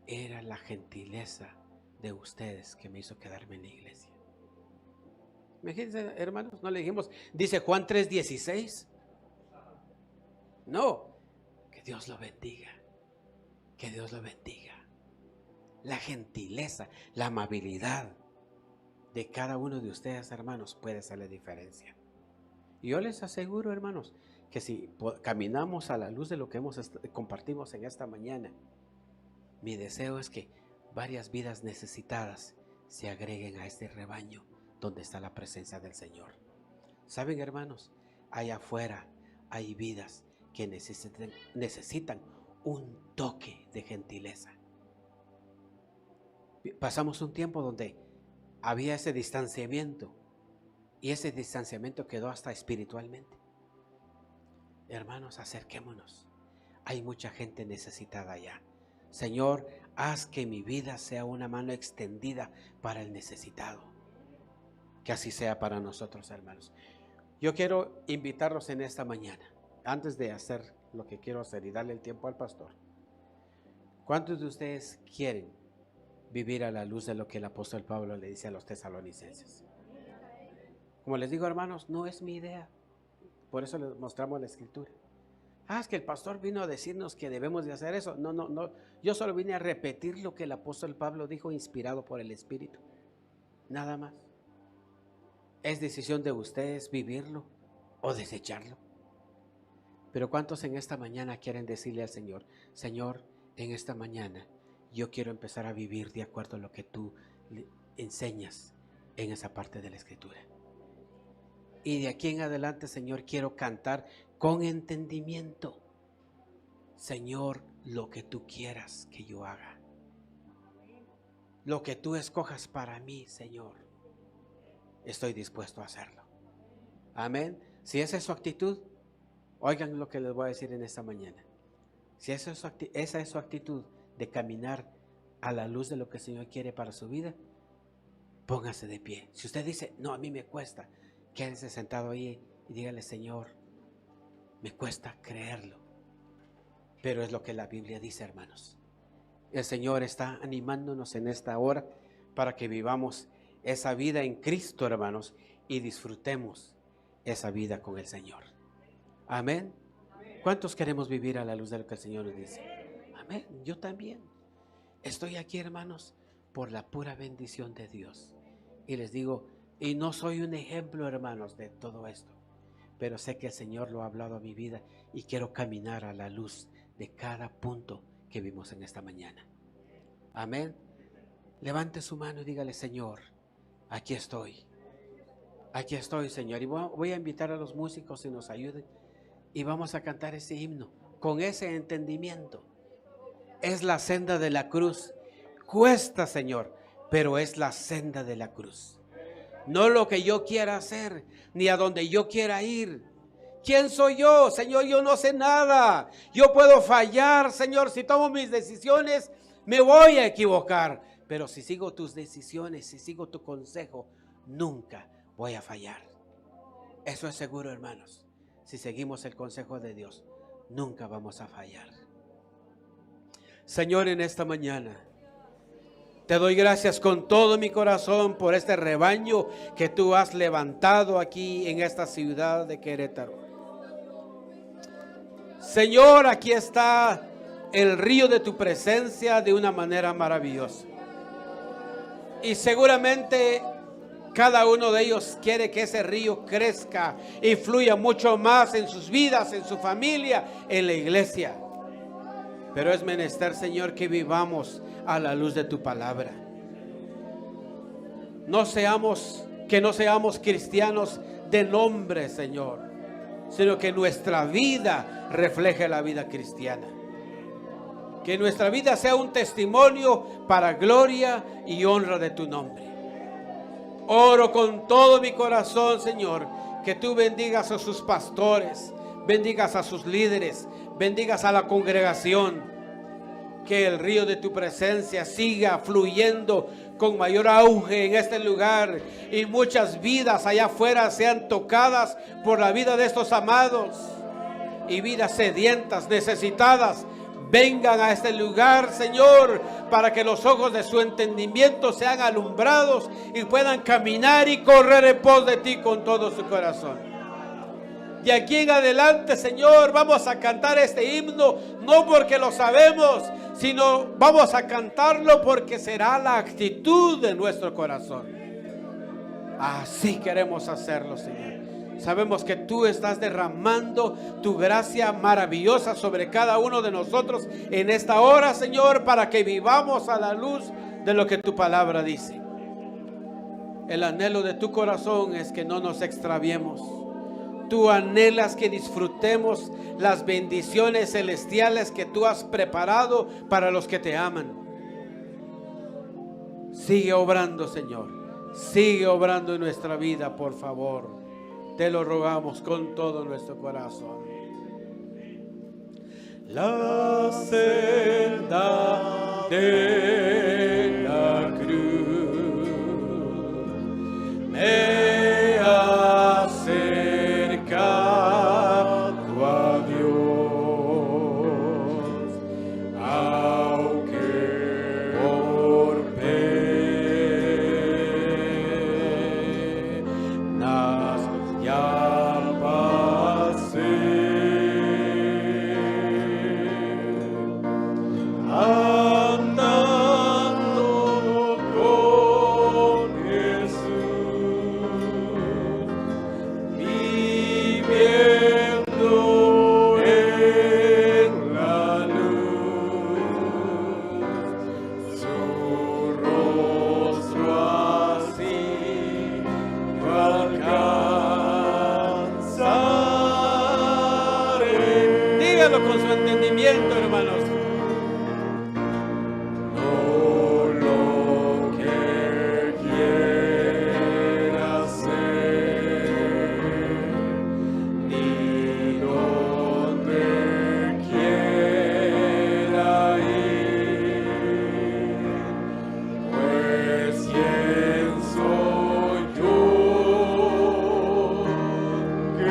era la gentileza de ustedes que me hizo quedarme en la iglesia. Imagínense, hermanos, no le dijimos, dice Juan 3:16. No, que Dios lo bendiga, que Dios lo bendiga. La gentileza, la amabilidad de cada uno de ustedes, hermanos, puede hacer la diferencia. Y yo les aseguro, hermanos, que si caminamos a la luz de lo que compartimos en esta mañana, mi deseo es que varias vidas necesitadas se agreguen a este rebaño donde está la presencia del Señor. ¿Saben, hermanos? Allá afuera hay vidas que necesitan un toque de gentileza. Pasamos un tiempo donde había ese distanciamiento y ese distanciamiento quedó hasta espiritualmente. Hermanos, acerquémonos. Hay mucha gente necesitada allá. Señor, haz que mi vida sea una mano extendida para el necesitado. Que así sea para nosotros, hermanos. Yo quiero invitarlos en esta mañana, antes de hacer lo que quiero hacer y darle el tiempo al pastor. ¿Cuántos de ustedes quieren vivir a la luz de lo que el apóstol Pablo le dice a los tesalonicenses? Como les digo, hermanos, no es mi idea. Por eso les mostramos la escritura. Es que el pastor vino a decirnos que debemos de hacer eso. No. Yo solo vine a repetir lo que el apóstol Pablo dijo, inspirado por el Espíritu. Nada más. Es decisión de ustedes vivirlo o desecharlo. Pero ¿cuántos en esta mañana quieren decirle al Señor, Señor, en esta mañana yo quiero empezar a vivir de acuerdo a lo que tú enseñas en esa parte de la Escritura? Y de aquí en adelante, Señor, quiero cantar con entendimiento. Señor, lo que tú quieras que yo haga. Lo que tú escojas para mí, Señor, estoy dispuesto a hacerlo. Amén. Si esa es su actitud, oigan lo que les voy a decir en esta mañana. Si esa es su actitud de caminar a la luz de lo que el Señor quiere para su vida, póngase de pie. Si usted dice, no, a mí me cuesta, quédese sentado ahí y dígale, Señor, me cuesta creerlo. Pero es lo que la Biblia dice, hermanos. El Señor está animándonos en esta hora para que vivamos esa vida en Cristo, hermanos, y disfrutemos esa vida con el Señor. Amén. ¿Cuántos queremos vivir a la luz de lo que el Señor nos dice? Amén. Yo también. Estoy aquí, hermanos, por la pura bendición de Dios. Y les digo, y no soy un ejemplo, hermanos, de todo esto, pero sé que el Señor lo ha hablado a mi vida y quiero caminar a la luz de cada punto que vimos en esta mañana. Amén. Levante su mano y dígale, Señor, aquí estoy. Aquí estoy, Señor. Y voy a invitar a los músicos que nos ayuden y vamos a cantar ese himno con ese entendimiento. Es la senda de la cruz. Cuesta, Señor, pero es la senda de la cruz. No lo que yo quiera hacer, ni a donde yo quiera ir. ¿Quién soy yo? Señor, yo no sé nada. Yo puedo fallar, Señor. Si tomo mis decisiones, me voy a equivocar. Pero si sigo tus decisiones, si sigo tu consejo, nunca voy a fallar. Eso es seguro, hermanos. Si seguimos el consejo de Dios, nunca vamos a fallar. Señor, en esta mañana Te doy gracias con todo mi corazón por este rebaño que tú has levantado aquí en esta ciudad de Querétaro. Señor, aquí está el río de tu presencia de una manera maravillosa. Y seguramente cada uno de ellos quiere que ese río crezca y fluya mucho más en sus vidas, en su familia, en la iglesia. Pero es menester, Señor, que vivamos a la luz de tu palabra. Que no seamos cristianos de nombre, Señor, sino que nuestra vida refleje la vida cristiana. Que nuestra vida sea un testimonio para gloria y honra de tu nombre. Oro con todo mi corazón, Señor, que tú bendigas a sus pastores, bendigas a sus líderes, bendigas a la congregación. Que el río de tu presencia siga fluyendo con mayor auge en este lugar y muchas vidas allá afuera sean tocadas por la vida de estos amados, y vidas sedientas, necesitadas, vengan a este lugar, Señor, para que los ojos de su entendimiento sean alumbrados y puedan caminar y correr en pos de ti con todo su corazón. De aquí en adelante, Señor, vamos a cantar este himno, no porque lo sabemos, sino vamos a cantarlo porque será la actitud de nuestro corazón. Así queremos hacerlo, Señor. Sabemos que tú estás derramando tu gracia maravillosa sobre cada uno de nosotros en esta hora, Señor, para que vivamos a la luz de lo que tu palabra dice. El anhelo de tu corazón es que no nos extraviemos. Tú anhelas que disfrutemos las bendiciones celestiales que tú has preparado para los que te aman. Sigue obrando, Señor. Sigue obrando en nuestra vida, por favor. Te lo rogamos con todo nuestro corazón. La senda de la cruz me acerca a Dios, aunque por penas ya pasé, andando con Jesús, viviendo en la luz, su rostro así yo alcanzaré. Dígalo con su entendimiento, hermanos. No lo que quiera ser, ni donde quiera ir, pues quién soy yo que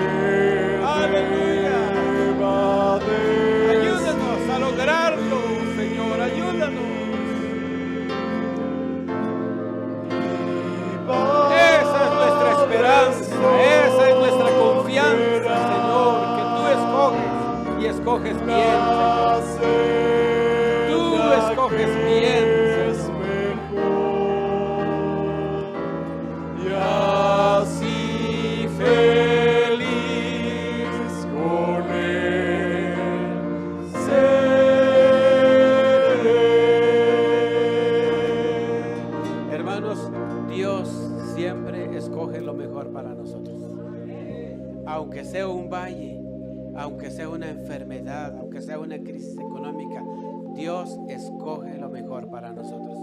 deba de ayúdanos a lograrlo, Señor, ayúdanos. Esa es nuestra esperanza, esa es nuestra confianza, Señor, que tú escoges y escoges bien, Señor. Tú escoges bien, Señor. Y así feliz con él seré. Hermanos, Dios siempre escoge lo mejor para nosotros. Aunque sea un valle, aunque sea una enfermedad, aunque sea una crisis económica, Dios escoge lo mejor para nosotros.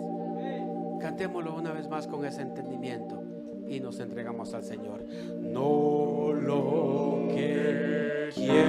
Cantémoslo una vez más con ese entendimiento y nos entregamos al Señor. No lo que quiero